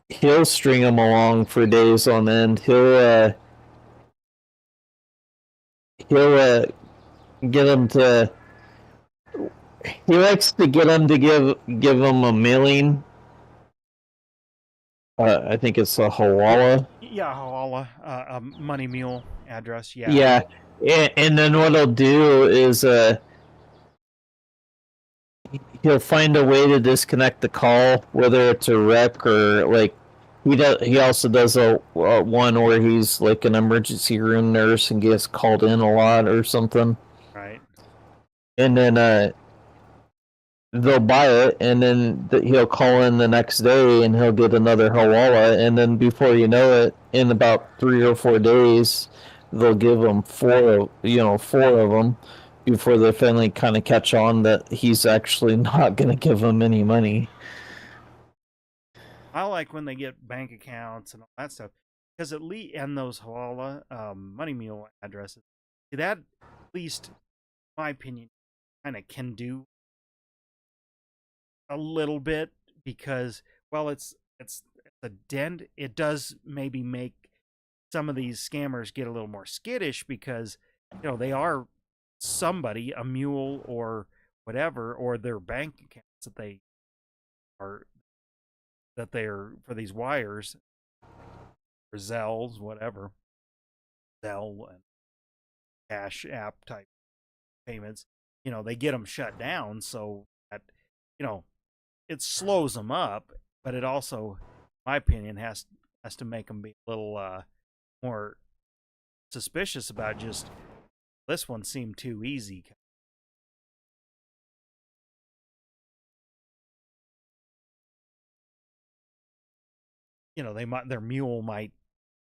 He'll string them along for days on end. He'll get them to. He likes to get them to give them a mailing. I think it's a Hawala. Yeah, Hawala, a Money Mule address. Yeah. Yeah, and then what he'll do is he'll find a way to disconnect the call, whether it's a wreck or like he also does a one where he's like an emergency room nurse and gets called in a lot or something, Right. and then they'll buy it, and then he'll call in the next day and he'll get another Hawala, and then before you know it, in about 3 or 4 days, they'll give him four of them before they finally kind of catch on that he's actually not going to give them any money. I like when they get bank accounts and all that stuff because at least and those Hawala Money Mule addresses, that at least, in my opinion, kind of can do a little bit because well, it's a dent. It does maybe make some of these scammers get a little more skittish because they are somebody, a mule or whatever, or their bank accounts are that they're for these wires, or Zells, whatever, Zelle and Cash App type payments. They get them shut down, so that you know it slows them up, but it also, in my opinion, has to make them be a little more suspicious about just this one seemed too easy. Their mule might,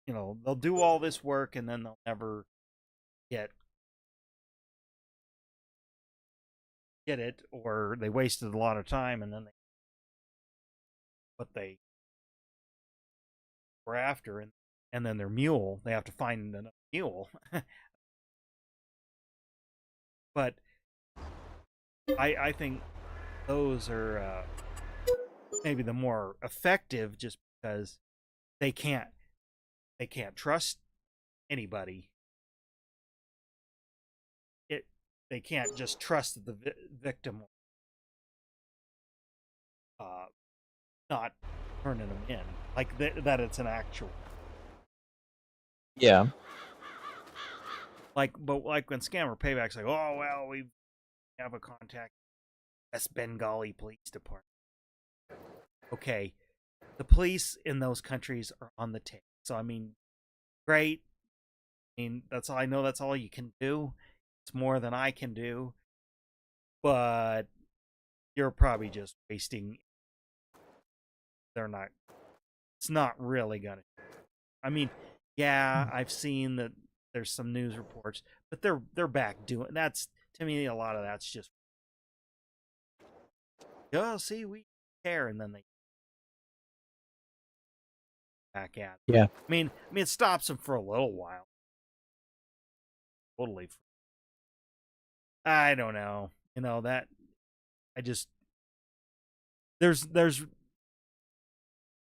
they'll do all this work and then they'll never get get it, or they wasted a lot of time and then what they were after, and then their mule, they have to find another mule. But I think those are maybe the more effective, just because they can't trust anybody. They can't just trust that the victim uh, not turning them in, like that it's an actual, Yeah. but like when scammer payback's like, oh well, we have a contact West Bengali Police Department. Okay, the police in those countries are on the take. So I mean, great. I mean, that's all I know. That's all you can do. It's more than I can do. But you're probably just wasting. They're not. It's not really gonna. I mean, yeah, I've seen that there's some news reports, but they're back doing that's, to me, a lot of that's just, oh, see, we care, and then they back at it. Yeah. I mean, it stops them for a little while. Totally. I don't know. That I just there's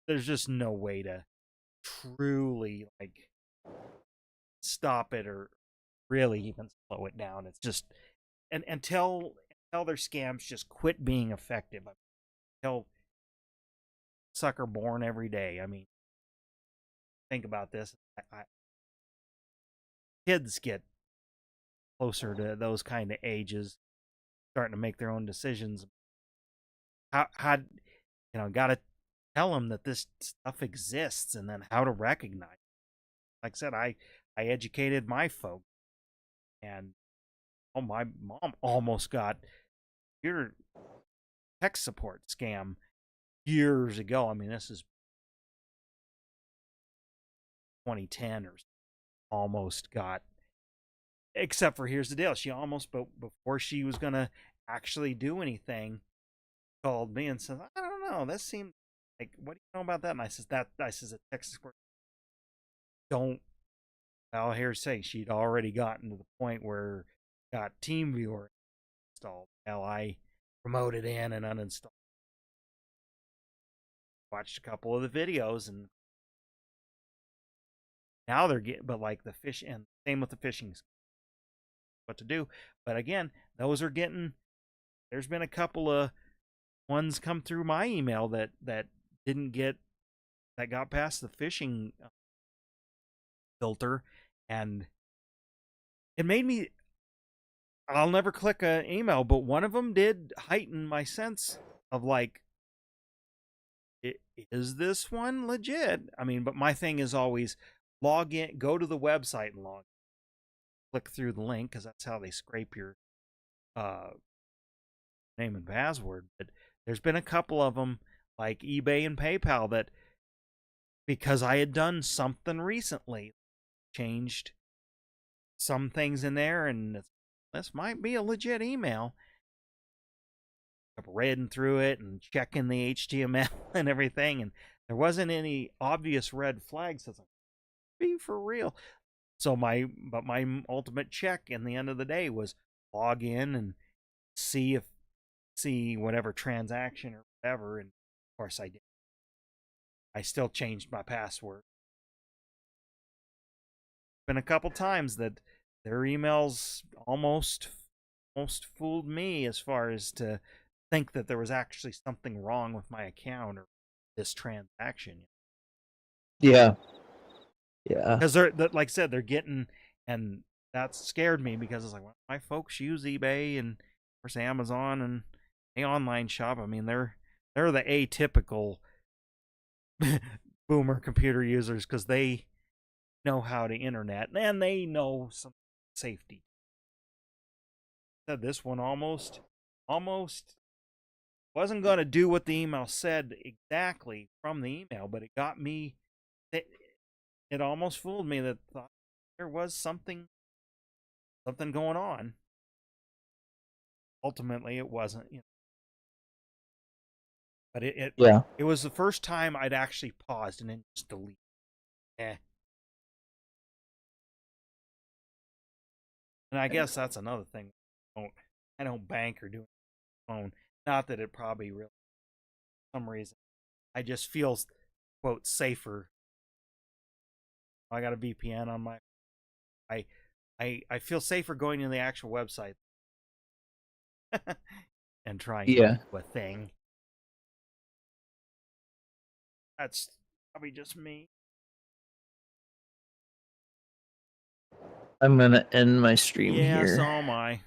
just no way to truly like stop it or really even slow it down. It's just, and until their scams just quit being effective. Until sucker born every day. I mean, think about this. Kids get closer to those kind of ages, starting to make their own decisions. How got to tell them that this stuff exists and then how to recognize it. Like I said, I educated my folk, and my mom almost got your tech support scam years ago. I mean, this is 2010 or almost got, except for here's the deal, she almost, before she was gonna actually do anything, called me and said, I don't know, this seemed like, what do you know about that? And I says a tech support don't, well, here's saying she'd already gotten to the point where got team viewer uninstalled. Hell, I promoted in and uninstalled. Watched a couple of the videos, and now they're getting, but like the fish, and same with the phishing, what to do. But again, those are getting, there's been a couple of ones come through my email that didn't get, that got past the phishing filter, and it made me, I'll never click an email, but one of them did heighten my sense of like, is this one legit? I mean, but my thing is always log in, go to the website and log in, click through the link, because that's how they scrape your name and password. But there's been a couple of them like eBay and PayPal that, because I had done something recently, changed some things in there, and this might be a legit email. I kept reading through it and checking the HTML and everything, and there wasn't any obvious red flags. So I was like, be for real. So my ultimate check in the end of the day was log in and see whatever transaction or whatever, and of course I did. I still changed my password. Been a couple times that their emails almost fooled me, as far as to think that there was actually something wrong with my account or this transaction. Yeah. Yeah. Because they're, like I said, they're getting, and that scared me, because it's like, well, my folks use eBay and of course Amazon and they online shop. I mean, they're the atypical boomer computer users, because they know how to internet and they know some safety. Said this one almost wasn't going to do what the email said exactly from the email, but it got me. It almost fooled me that thought there was something going on. Ultimately, it wasn't. But it was the first time I'd actually paused and then just delete. And I guess that's another thing. I don't bank or do it on my phone. Not that it probably really, for some reason, I just feel, quote, safer. I got a VPN on my. I feel safer going to the actual website and trying to do a thing. That's probably just me. I'm gonna end my stream here. Yeah, so am I.